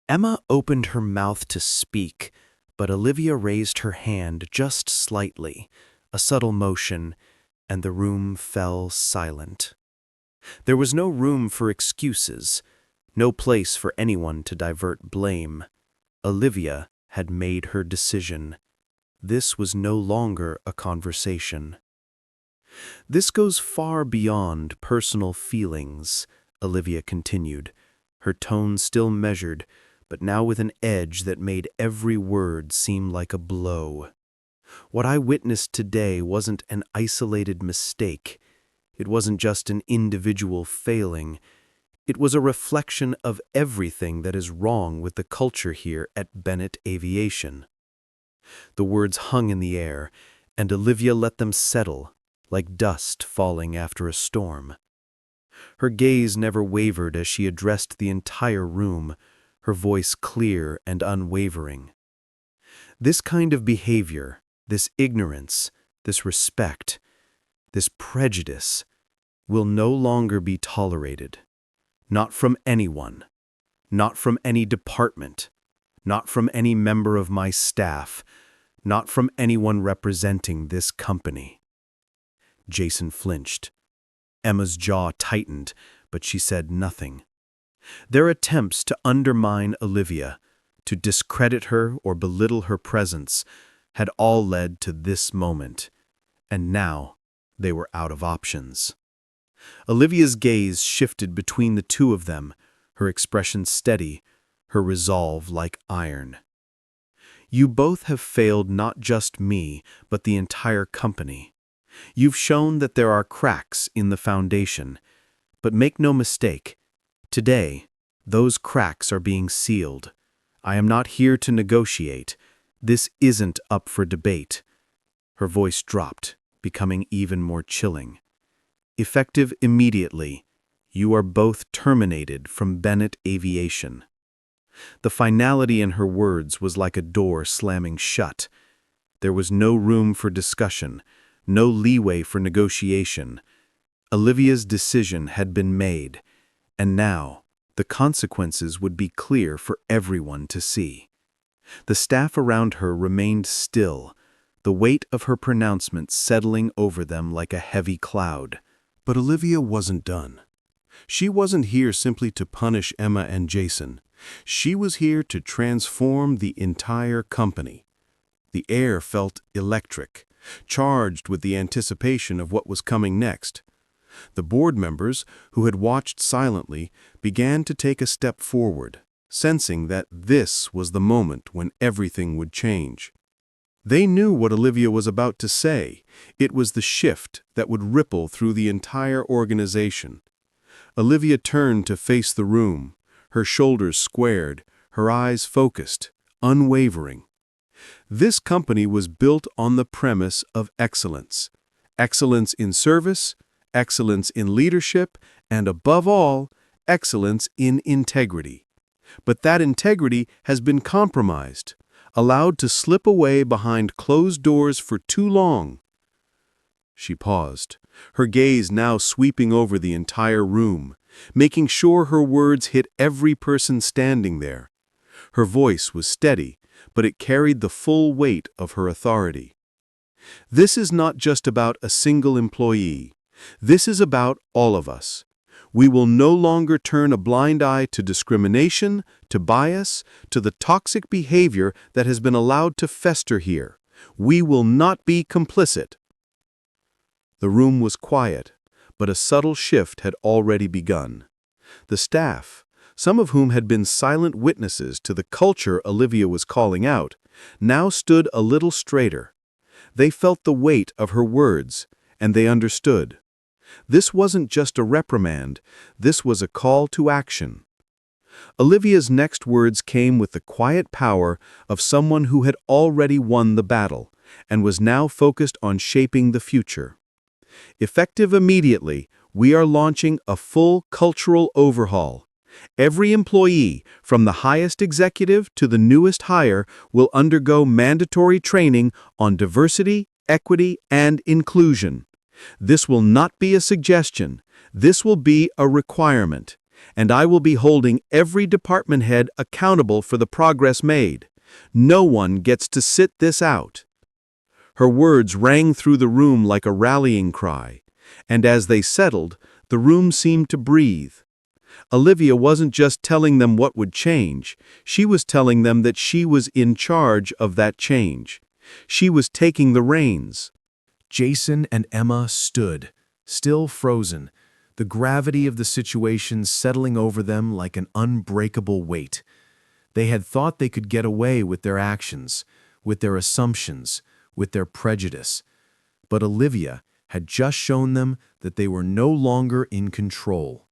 Emma opened her mouth to speak, but Olivia raised her hand just slightly, a subtle motion, and the room fell silent. There was no room for excuses, no place for anyone to divert blame. Olivia had made her decision. This was no longer a conversation. "This goes far beyond personal feelings," Olivia continued, her tone still measured, but now with an edge that made every word seem like a blow. "What I witnessed today wasn't an isolated mistake. It wasn't just an individual failing. It was a reflection of everything that is wrong with the culture here at Bennett Aviation." The words hung in the air, and Olivia let them settle, like dust falling after a storm. Her gaze never wavered as she addressed the entire room, her voice clear and unwavering. "This kind of behavior, this ignorance, this respect, this prejudice, will no longer be tolerated. Not from anyone, not from any department, not from any member of my staff, not from anyone representing this company." Jason flinched. Emma's jaw tightened, but she said nothing. Their attempts to undermine Olivia, to discredit her or belittle her presence, had all led to this moment, and now they were out of options. Olivia's gaze shifted between the two of them, her expression steady, her resolve like iron. "You both have failed not just me, but the entire company. You've shown that there are cracks in the foundation, but make no mistake, today, those cracks are being sealed. I am not here to negotiate. This isn't up for debate." Her voice dropped, becoming even more chilling. "Effective immediately, you are both terminated from Bennett Aviation." The finality in her words was like a door slamming shut. There was no room for discussion, no leeway for negotiation. Olivia's decision had been made, and now the consequences would be clear for everyone to see. The staff around her remained still, the weight of her pronouncement settling over them like a heavy cloud. But Olivia wasn't done. She wasn't here simply to punish Emma and Jason. She was here to transform the entire company. The air felt electric, charged with the anticipation of what was coming next. The board members, who had watched silently, began to take a step forward, sensing that this was the moment when everything would change. They knew what Olivia was about to say. It was the shift that would ripple through the entire organization. Olivia turned to face the room, her shoulders squared, her eyes focused, unwavering. This company was built on the premise of excellence. Excellence in service, excellence in leadership, and above all, excellence in integrity. But that integrity has been compromised, allowed to slip away behind closed doors for too long. She paused, her gaze now sweeping over the entire room, making sure her words hit every person standing there. Her voice was steady, but it carried the full weight of her authority. This is not just about a single employee. This is about all of us. We will no longer turn a blind eye to discrimination, to bias, to the toxic behavior that has been allowed to fester here. We will not be complicit. The room was quiet, but a subtle shift had already begun. The staff, some of whom had been silent witnesses to the culture Olivia was calling out, now stood a little straighter. They felt the weight of her words, and they understood. This wasn't just a reprimand, this was a call to action. Olivia's next words came with the quiet power of someone who had already won the battle and was now focused on shaping the future. Effective immediately, we are launching a full cultural overhaul. Every employee, from the highest executive to the newest hire, will undergo mandatory training on diversity, equity, and inclusion. This will not be a suggestion. This will be a requirement. And I will be holding every department head accountable for the progress made. No one gets to sit this out. Her words rang through the room like a rallying cry, and as they settled, the room seemed to breathe. Olivia wasn't just telling them what would change, she was telling them that she was in charge of that change. She was taking the reins. Jason and Emma stood, still frozen, the gravity of the situation settling over them like an unbreakable weight. They had thought they could get away with their actions, with their assumptions, with their prejudice. But Olivia had just shown them that they were no longer in control.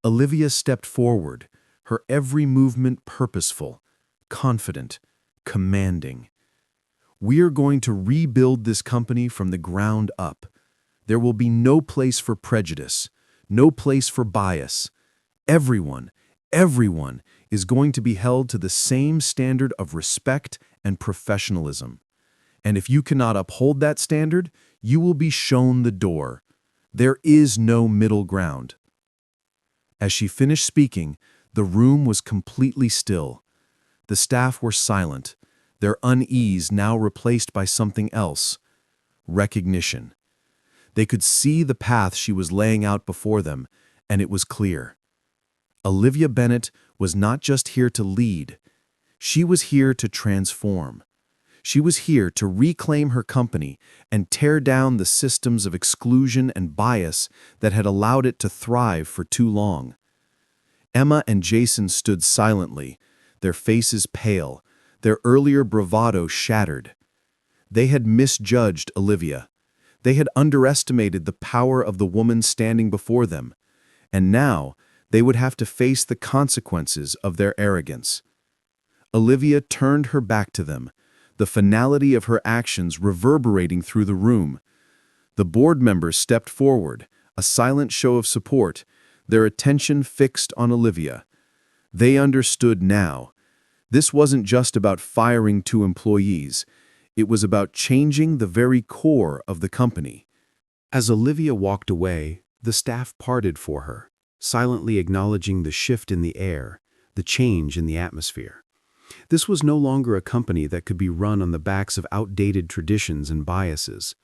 Olivia stepped forward, her every movement purposeful, confident, commanding. We are going to rebuild this company from the ground up. There will be no place for prejudice, no place for bias. Everyone is going to be held to the same standard of respect and professionalism. And if you cannot uphold that standard, you will be shown the door. There is no middle ground. As she finished speaking, the room was completely still. The staff were silent, their unease now replaced by something else: recognition. They could see the path she was laying out before them, and it was clear. Olivia Bennett was not just here to lead. She was here to transform. She was here to reclaim her company and tear down the systems of exclusion and bias that had allowed it to thrive for too long. Emma and Jason stood silently, their faces pale, their earlier bravado shattered. They had misjudged Olivia. They had underestimated the power of the woman standing before them, and now they would have to face the consequences of their arrogance. Olivia turned her back to them, the finality of her actions reverberating through the room. The board members stepped forward, a silent show of support, their attention fixed on Olivia. They understood now. This wasn't just about firing 2 employees. It was about changing the very core of the company. As Olivia walked away, the staff parted for her, silently acknowledging the shift in the air, the change in the atmosphere. This was no longer a company that could be run on the backs of outdated traditions and biases.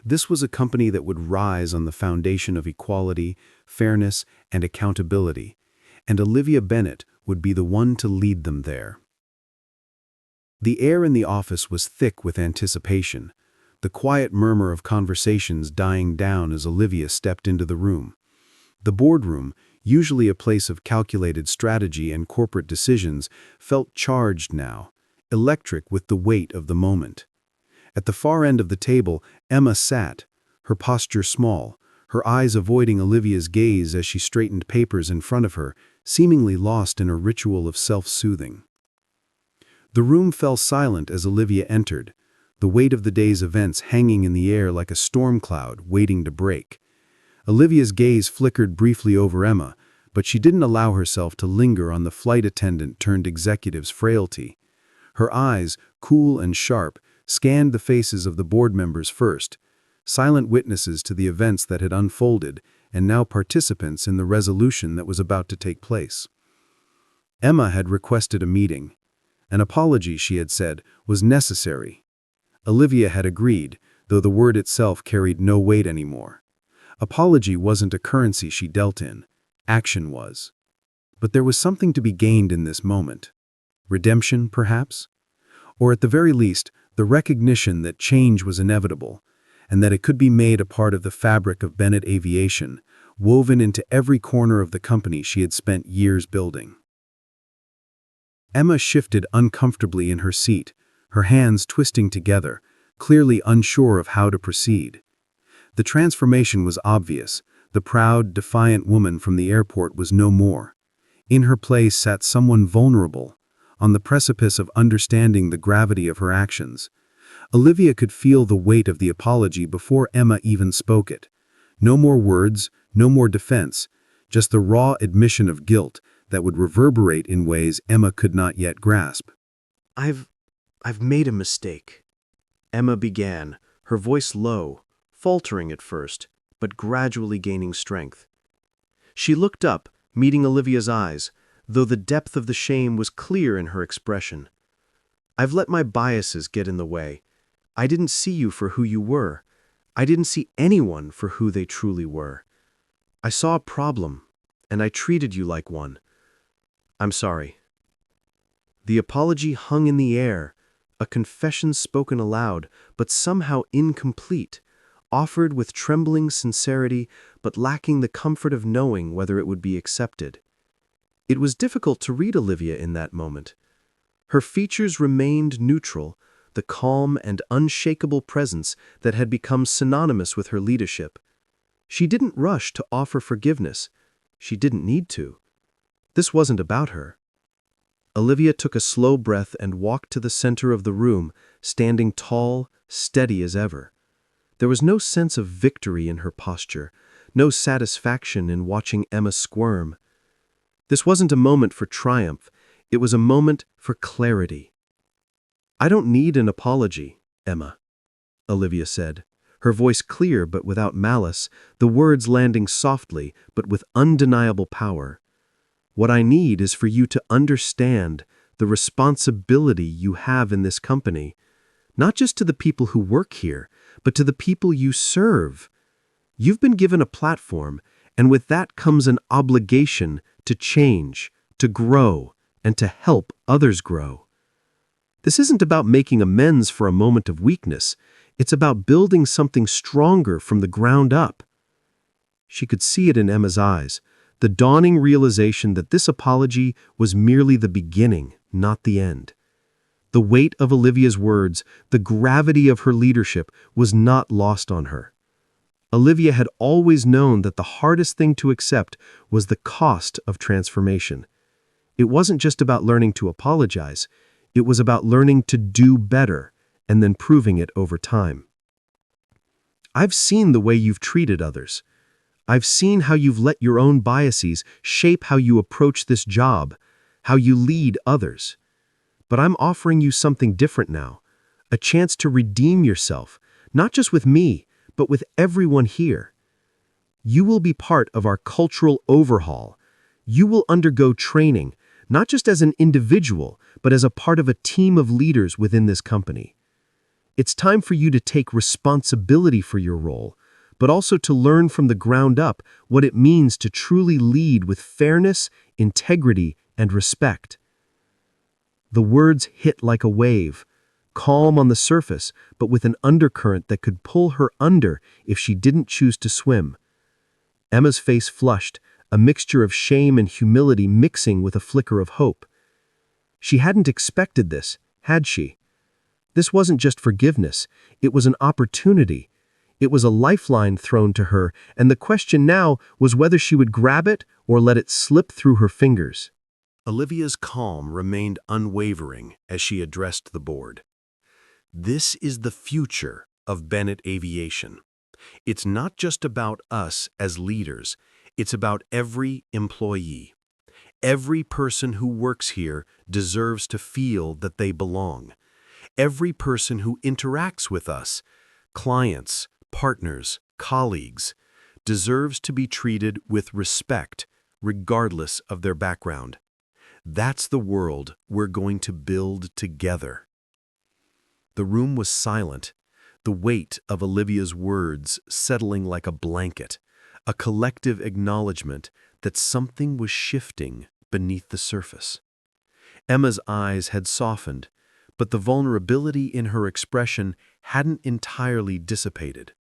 This was a company that would rise on the foundation of equality, fairness, and accountability, and Olivia Bennett would be the one to lead them there. The air in the office was thick with anticipation, the quiet murmur of conversations dying down as Olivia stepped into the room. The boardroom, usually a place of calculated strategy and corporate decisions, felt charged now, electric with the weight of the moment. At the far end of the table, Emma sat, her posture small, her eyes avoiding Olivia's gaze as she straightened papers in front of her, seemingly lost in a ritual of self-soothing. The room fell silent as Olivia entered, the weight of the day's events hanging in the air like a storm cloud waiting to break. Olivia's gaze flickered briefly over Emma, but she didn't allow herself to linger on the flight attendant turned executive's frailty. Her eyes, cool and sharp, scanned the faces of the board members first, silent witnesses to the events that had unfolded and now participants in the resolution that was about to take place. Emma had requested a meeting. An apology, she had said, was necessary. Olivia had agreed, though the word itself carried no weight anymore. Apology wasn't a currency she dealt in. Action was. But there was something to be gained in this moment. Redemption, perhaps? Or at the very least, the recognition that change was inevitable, and that it could be made a part of the fabric of Bennett Aviation, woven into every corner of the company she had spent years building. Emma shifted uncomfortably in her seat, her hands twisting together, clearly unsure of how to proceed. The transformation was obvious. The proud, defiant woman from the airport was no more. In her place sat someone vulnerable, on the precipice of understanding the gravity of her actions. Olivia could feel the weight of the apology before Emma even spoke it. No more words, no more defense, just the raw admission of guilt that would reverberate in ways Emma could not yet grasp. I've made a mistake, Emma began, her voice low, faltering at first, but gradually gaining strength. She looked up, meeting Olivia's eyes, though the depth of the shame was clear in her expression. I've let my biases get in the way. I didn't see you for who you were. I didn't see anyone for who they truly were. I saw a problem, and I treated you like one. I'm sorry. The apology hung in the air, a confession spoken aloud, but somehow incomplete, offered with trembling sincerity, but lacking the comfort of knowing whether it would be accepted. It was difficult to read Olivia in that moment. Her features remained neutral, the calm and unshakable presence that had become synonymous with her leadership. She didn't rush to offer forgiveness. She didn't need to. This wasn't about her. Olivia took a slow breath and walked to the center of the room, standing tall, steady as ever. There was no sense of victory in her posture, no satisfaction in watching Emma squirm. This wasn't a moment for triumph, it was a moment for clarity. I don't need an apology, Emma, Olivia said, her voice clear but without malice, the words landing softly but with undeniable power. What I need is for you to understand the responsibility you have in this company, not just to the people who work here, but to the people you serve. You've been given a platform, and with that comes an obligation to change, to grow, and to help others grow. This isn't about making amends for a moment of weakness. It's about building something stronger from the ground up. She could see it in Emma's eyes, the dawning realization that this apology was merely the beginning, not the end. The weight of Olivia's words, the gravity of her leadership, was not lost on her. Olivia had always known that the hardest thing to accept was the cost of transformation. It wasn't just about learning to apologize. It was about learning to do better and then proving it over time. I've seen the way you've treated others. I've seen how you've let your own biases shape how you approach this job, how you lead others. But I'm offering you something different now, a chance to redeem yourself, not just with me, but with everyone here. You will be part of our cultural overhaul. You will undergo training, not just as an individual, but as a part of a team of leaders within this company. It's time for you to take responsibility for your role, but also to learn from the ground up what it means to truly lead with fairness, integrity, and respect. The words hit like a wave, calm on the surface, but with an undercurrent that could pull her under if she didn't choose to swim. Emma's face flushed, a mixture of shame and humility mixing with a flicker of hope. She hadn't expected this, had she? This wasn't just forgiveness, it was an opportunity. It was a lifeline thrown to her, and the question now was whether she would grab it or let it slip through her fingers. Olivia's calm remained unwavering as she addressed the board. This is the future of Bennett Aviation. It's not just about us as leaders, It's about every employee. Every person who works here deserves to feel that they belong. Every person who interacts with us, clients, partners, colleagues, deserves to be treated with respect, regardless of their background. That's the world we're going to build together. The room was silent, the weight of Olivia's words settling like a blanket, a collective acknowledgement that something was shifting beneath the surface. Emma's eyes had softened, but the vulnerability in her expression hadn't entirely dissipated.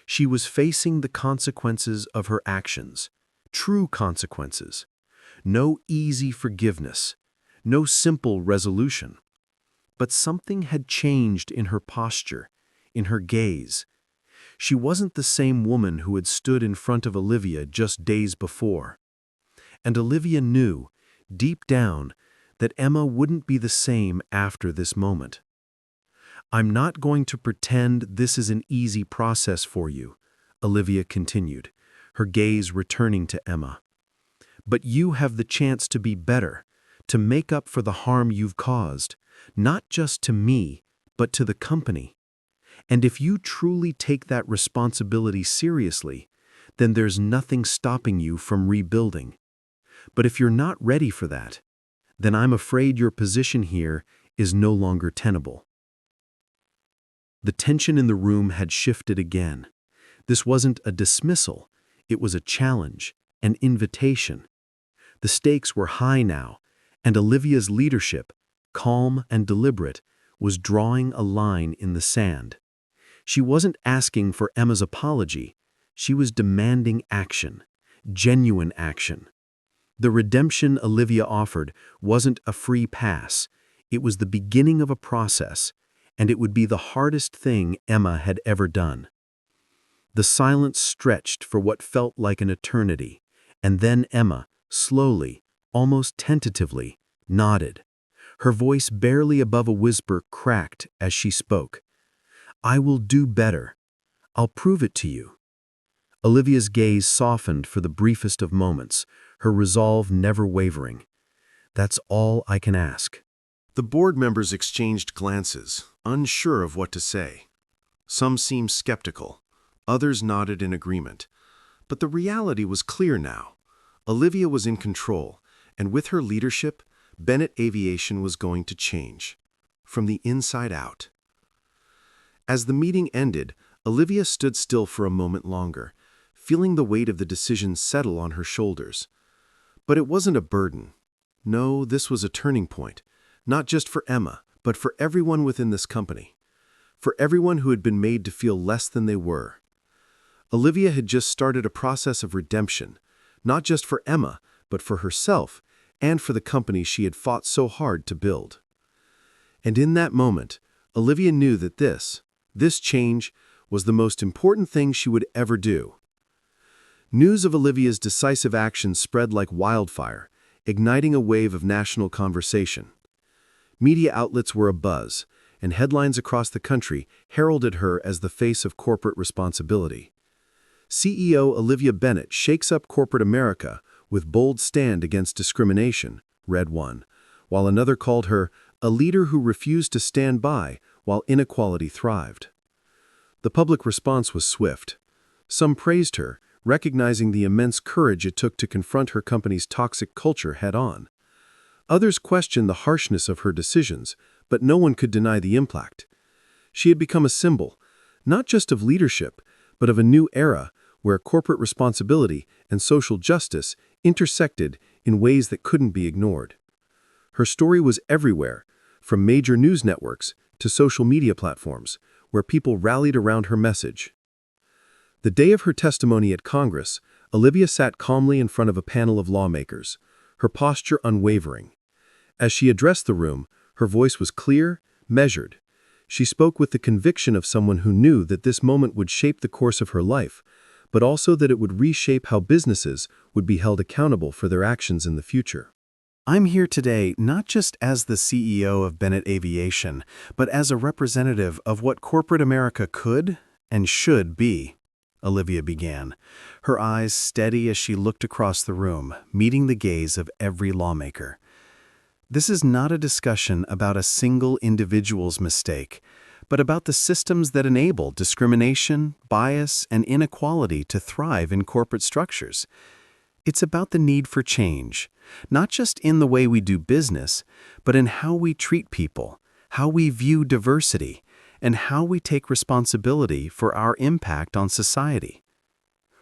She was facing the consequences of her actions, true consequences. No easy forgiveness, no simple resolution. But something had changed in her posture, in her gaze. She wasn't the same woman who had stood in front of Olivia just days before. And Olivia knew, deep down, that Emma wouldn't be the same after this moment. "I'm not going to pretend this is an easy process for you," Olivia continued, her gaze returning to Emma. "But you have the chance to be better, to make up for the harm you've caused, not just to me, but to the company. And if you truly take that responsibility seriously, then there's nothing stopping you from rebuilding. But if you're not ready for that, then I'm afraid your position here is no longer tenable." The tension in the room had shifted again. This wasn't a dismissal, it was a challenge, an invitation. The stakes were high now, and Olivia's leadership, calm and deliberate, was drawing a line in the sand. She wasn't asking for Emma's apology, she was demanding action, genuine action. The redemption Olivia offered wasn't a free pass, it was the beginning of a process, and it would be the hardest thing Emma had ever done. The silence stretched for what felt like an eternity, and then Emma, slowly, almost tentatively, nodded. Her voice barely above a whisper cracked as she spoke. "I will do better. I'll prove it to you." Olivia's gaze softened for the briefest of moments, her resolve never wavering. "That's all I can ask." The board members exchanged glances, unsure of what to say. Some seemed skeptical, others nodded in agreement. But the reality was clear now. Olivia was in control, and with her leadership, Bennett Aviation was going to change, from the inside out. As the meeting ended, Olivia stood still for a moment longer, feeling the weight of the decision settle on her shoulders. But it wasn't a burden. No, this was a turning point, not just for Emma, but for everyone within this company, for everyone who had been made to feel less than they were. Olivia had just started a process of redemption, not just for Emma, but for herself and for the company she had fought so hard to build. And in that moment, Olivia knew that this change, was the most important thing she would ever do. News of Olivia's decisive action spread like wildfire, igniting a wave of national conversation. Media outlets were abuzz, and headlines across the country heralded her as the face of corporate responsibility. CEO Olivia Bennett shakes up corporate America with bold stand against discrimination, read one, while another called her a leader who refused to stand by while inequality thrived. The public response was swift. Some praised her, recognizing the immense courage it took to confront her company's toxic culture head-on. Others questioned the harshness of her decisions, but no one could deny the impact. She had become a symbol, not just of leadership, but of a new era where corporate responsibility and social justice intersected in ways that couldn't be ignored. Her story was everywhere, from major news networks to social media platforms, where people rallied around her message. The day of her testimony at Congress, Olivia sat calmly in front of a panel of lawmakers, her posture unwavering. As she addressed the room, her voice was clear, measured. She spoke with the conviction of someone who knew that this moment would shape the course of her life, but also that it would reshape how businesses would be held accountable for their actions in the future. "I'm here today not just as the CEO of Bennett Aviation, but as a representative of what corporate America could and should be," Olivia began, her eyes steady as she looked across the room, meeting the gaze of every lawmaker. This is not a discussion about a single individual's mistake, but about the systems that enable discrimination, bias, and inequality to thrive in corporate structures. It's about the need for change, not just in the way we do business, but in how we treat people, how we view diversity, and how we take responsibility for our impact on society.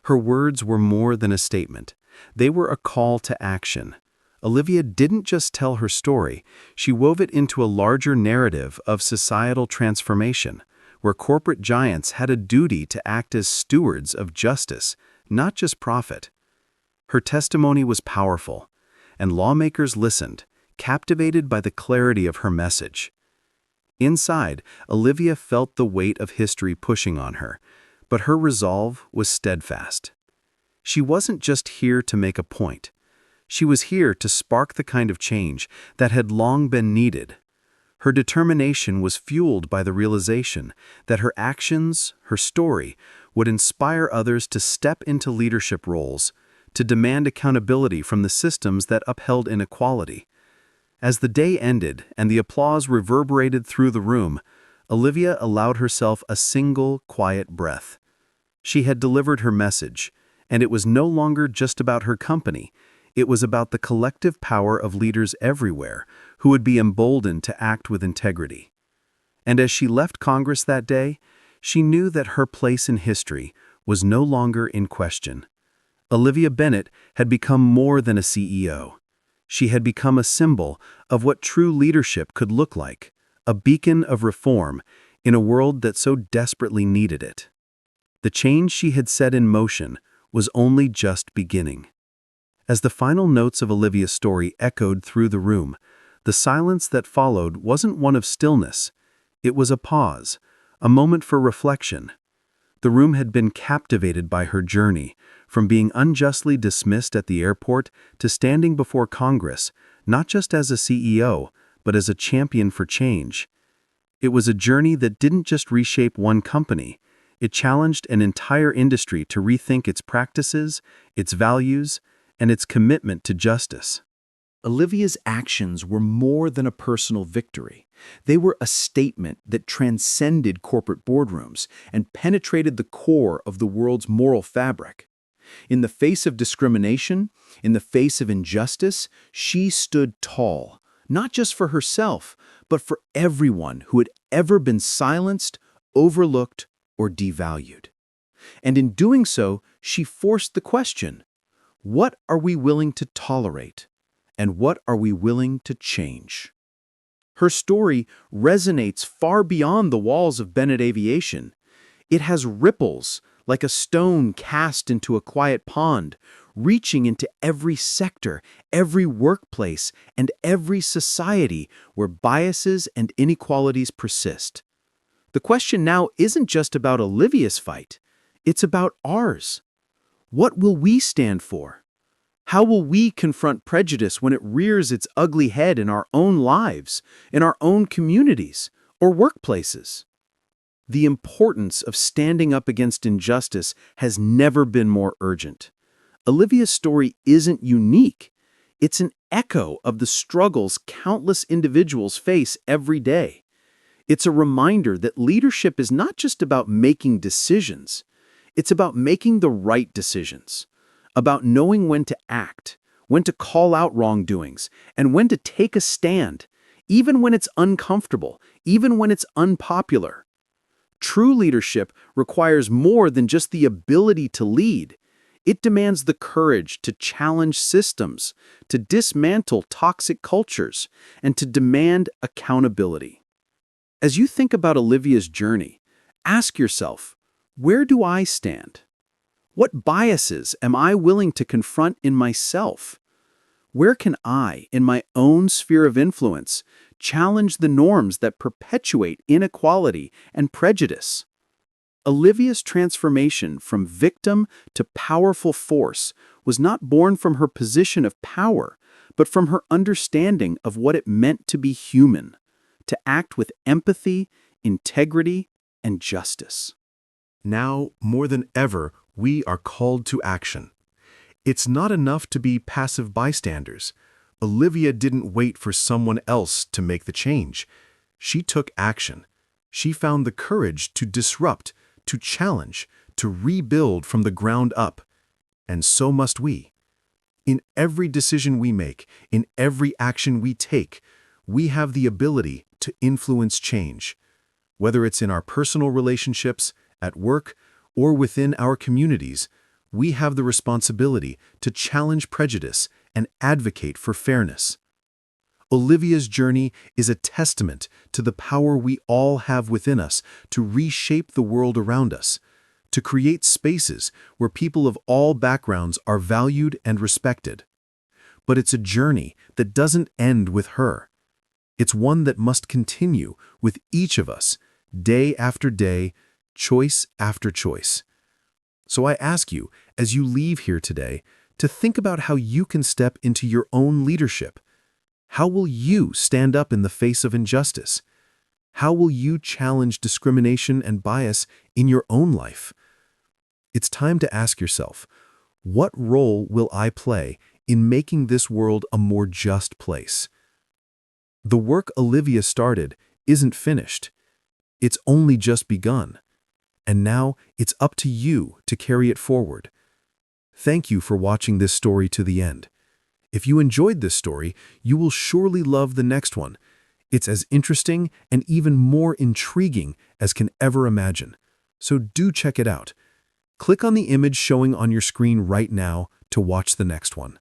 Her words were more than a statement. They were a call to action. Olivia didn't just tell her story, she wove it into a larger narrative of societal transformation, where corporate giants had a duty to act as stewards of justice, not just profit. Her testimony was powerful, and lawmakers listened, captivated by the clarity of her message. Inside, Olivia felt the weight of history pushing on her, but her resolve was steadfast. She wasn't just here to make a point. She was here to spark the kind of change that had long been needed. Her determination was fueled by the realization that her actions, her story, would inspire others to step into leadership roles, to demand accountability from the systems that upheld inequality. As the day ended and the applause reverberated through the room, Olivia allowed herself a single, quiet breath. She had delivered her message, and it was no longer just about her company. It was about the collective power of leaders everywhere who would be emboldened to act with integrity. And as she left Congress that day, she knew that her place in history was no longer in question. Olivia Bennett had become more than a CEO. She had become a symbol of what true leadership could look like, a beacon of reform in a world that so desperately needed it. The change she had set in motion was only just beginning. As the final notes of Olivia's story echoed through the room, the silence that followed wasn't one of stillness. It was a pause, a moment for reflection. The room had been captivated by her journey, from being unjustly dismissed at the airport to standing before Congress, not just as a CEO, but as a champion for change. It was a journey that didn't just reshape one company. It challenged an entire industry to rethink its practices, its values, and its commitment to justice. Olivia's actions were more than a personal victory. They were a statement that transcended corporate boardrooms and penetrated the core of the world's moral fabric. In the face of discrimination, in the face of injustice, she stood tall, not just for herself, but for everyone who had ever been silenced, overlooked, or devalued. And in doing so, she forced the question, what are we willing to tolerate? And what are we willing to change? Her story resonates far beyond the walls of Bennett Aviation. It has ripples, like a stone cast into a quiet pond, reaching into every sector, every workplace, and every society where biases and inequalities persist. The question now isn't just about Olivia's fight, it's about ours. What will we stand for? How will we confront prejudice when it rears its ugly head in our own lives, in our own communities, or workplaces? The importance of standing up against injustice has never been more urgent. Olivia's story isn't unique. It's an echo of the struggles countless individuals face every day. It's a reminder that leadership is not just about making decisions. It's about making the right decisions, about knowing when to act, when to call out wrongdoings, and when to take a stand, even when it's uncomfortable, even when it's unpopular. True leadership requires more than just the ability to lead. It demands the courage to challenge systems, to dismantle toxic cultures, and to demand accountability. As you think about Olivia's journey, ask yourself, where do I stand? What biases am I willing to confront in myself? Where can I, in my own sphere of influence, challenge the norms that perpetuate inequality and prejudice? Olivia's transformation from victim to powerful force was not born from her position of power, but from her understanding of what it meant to be human, to act with empathy, integrity, and justice. Now, more than ever, we are called to action. It's not enough to be passive bystanders. Olivia didn't wait for someone else to make the change. She took action. She found the courage to disrupt, to challenge, to rebuild from the ground up. And so must we. In every decision we make, in every action we take, we have the ability to influence change. Whether it's in our personal relationships, at work, or within our communities, we have the responsibility to challenge prejudice and advocate for fairness. Olivia's journey is a testament to the power we all have within us to reshape the world around us, to create spaces where people of all backgrounds are valued and respected. But it's a journey that doesn't end with her. It's one that must continue with each of us, day after day, choice after choice. So I ask you, as you leave here today, to think about how you can step into your own leadership. How will you stand up in the face of injustice? How will you challenge discrimination and bias in your own life? It's time to ask yourself, what role will I play in making this world a more just place? The work Olivia started isn't finished. It's only just begun. And now it's up to you to carry it forward. Thank you for watching this story to the end. If you enjoyed this story, you will surely love the next one. It's as interesting and even more intriguing as can ever imagine. So do check it out. Click on the image showing on your screen right now to watch the next one.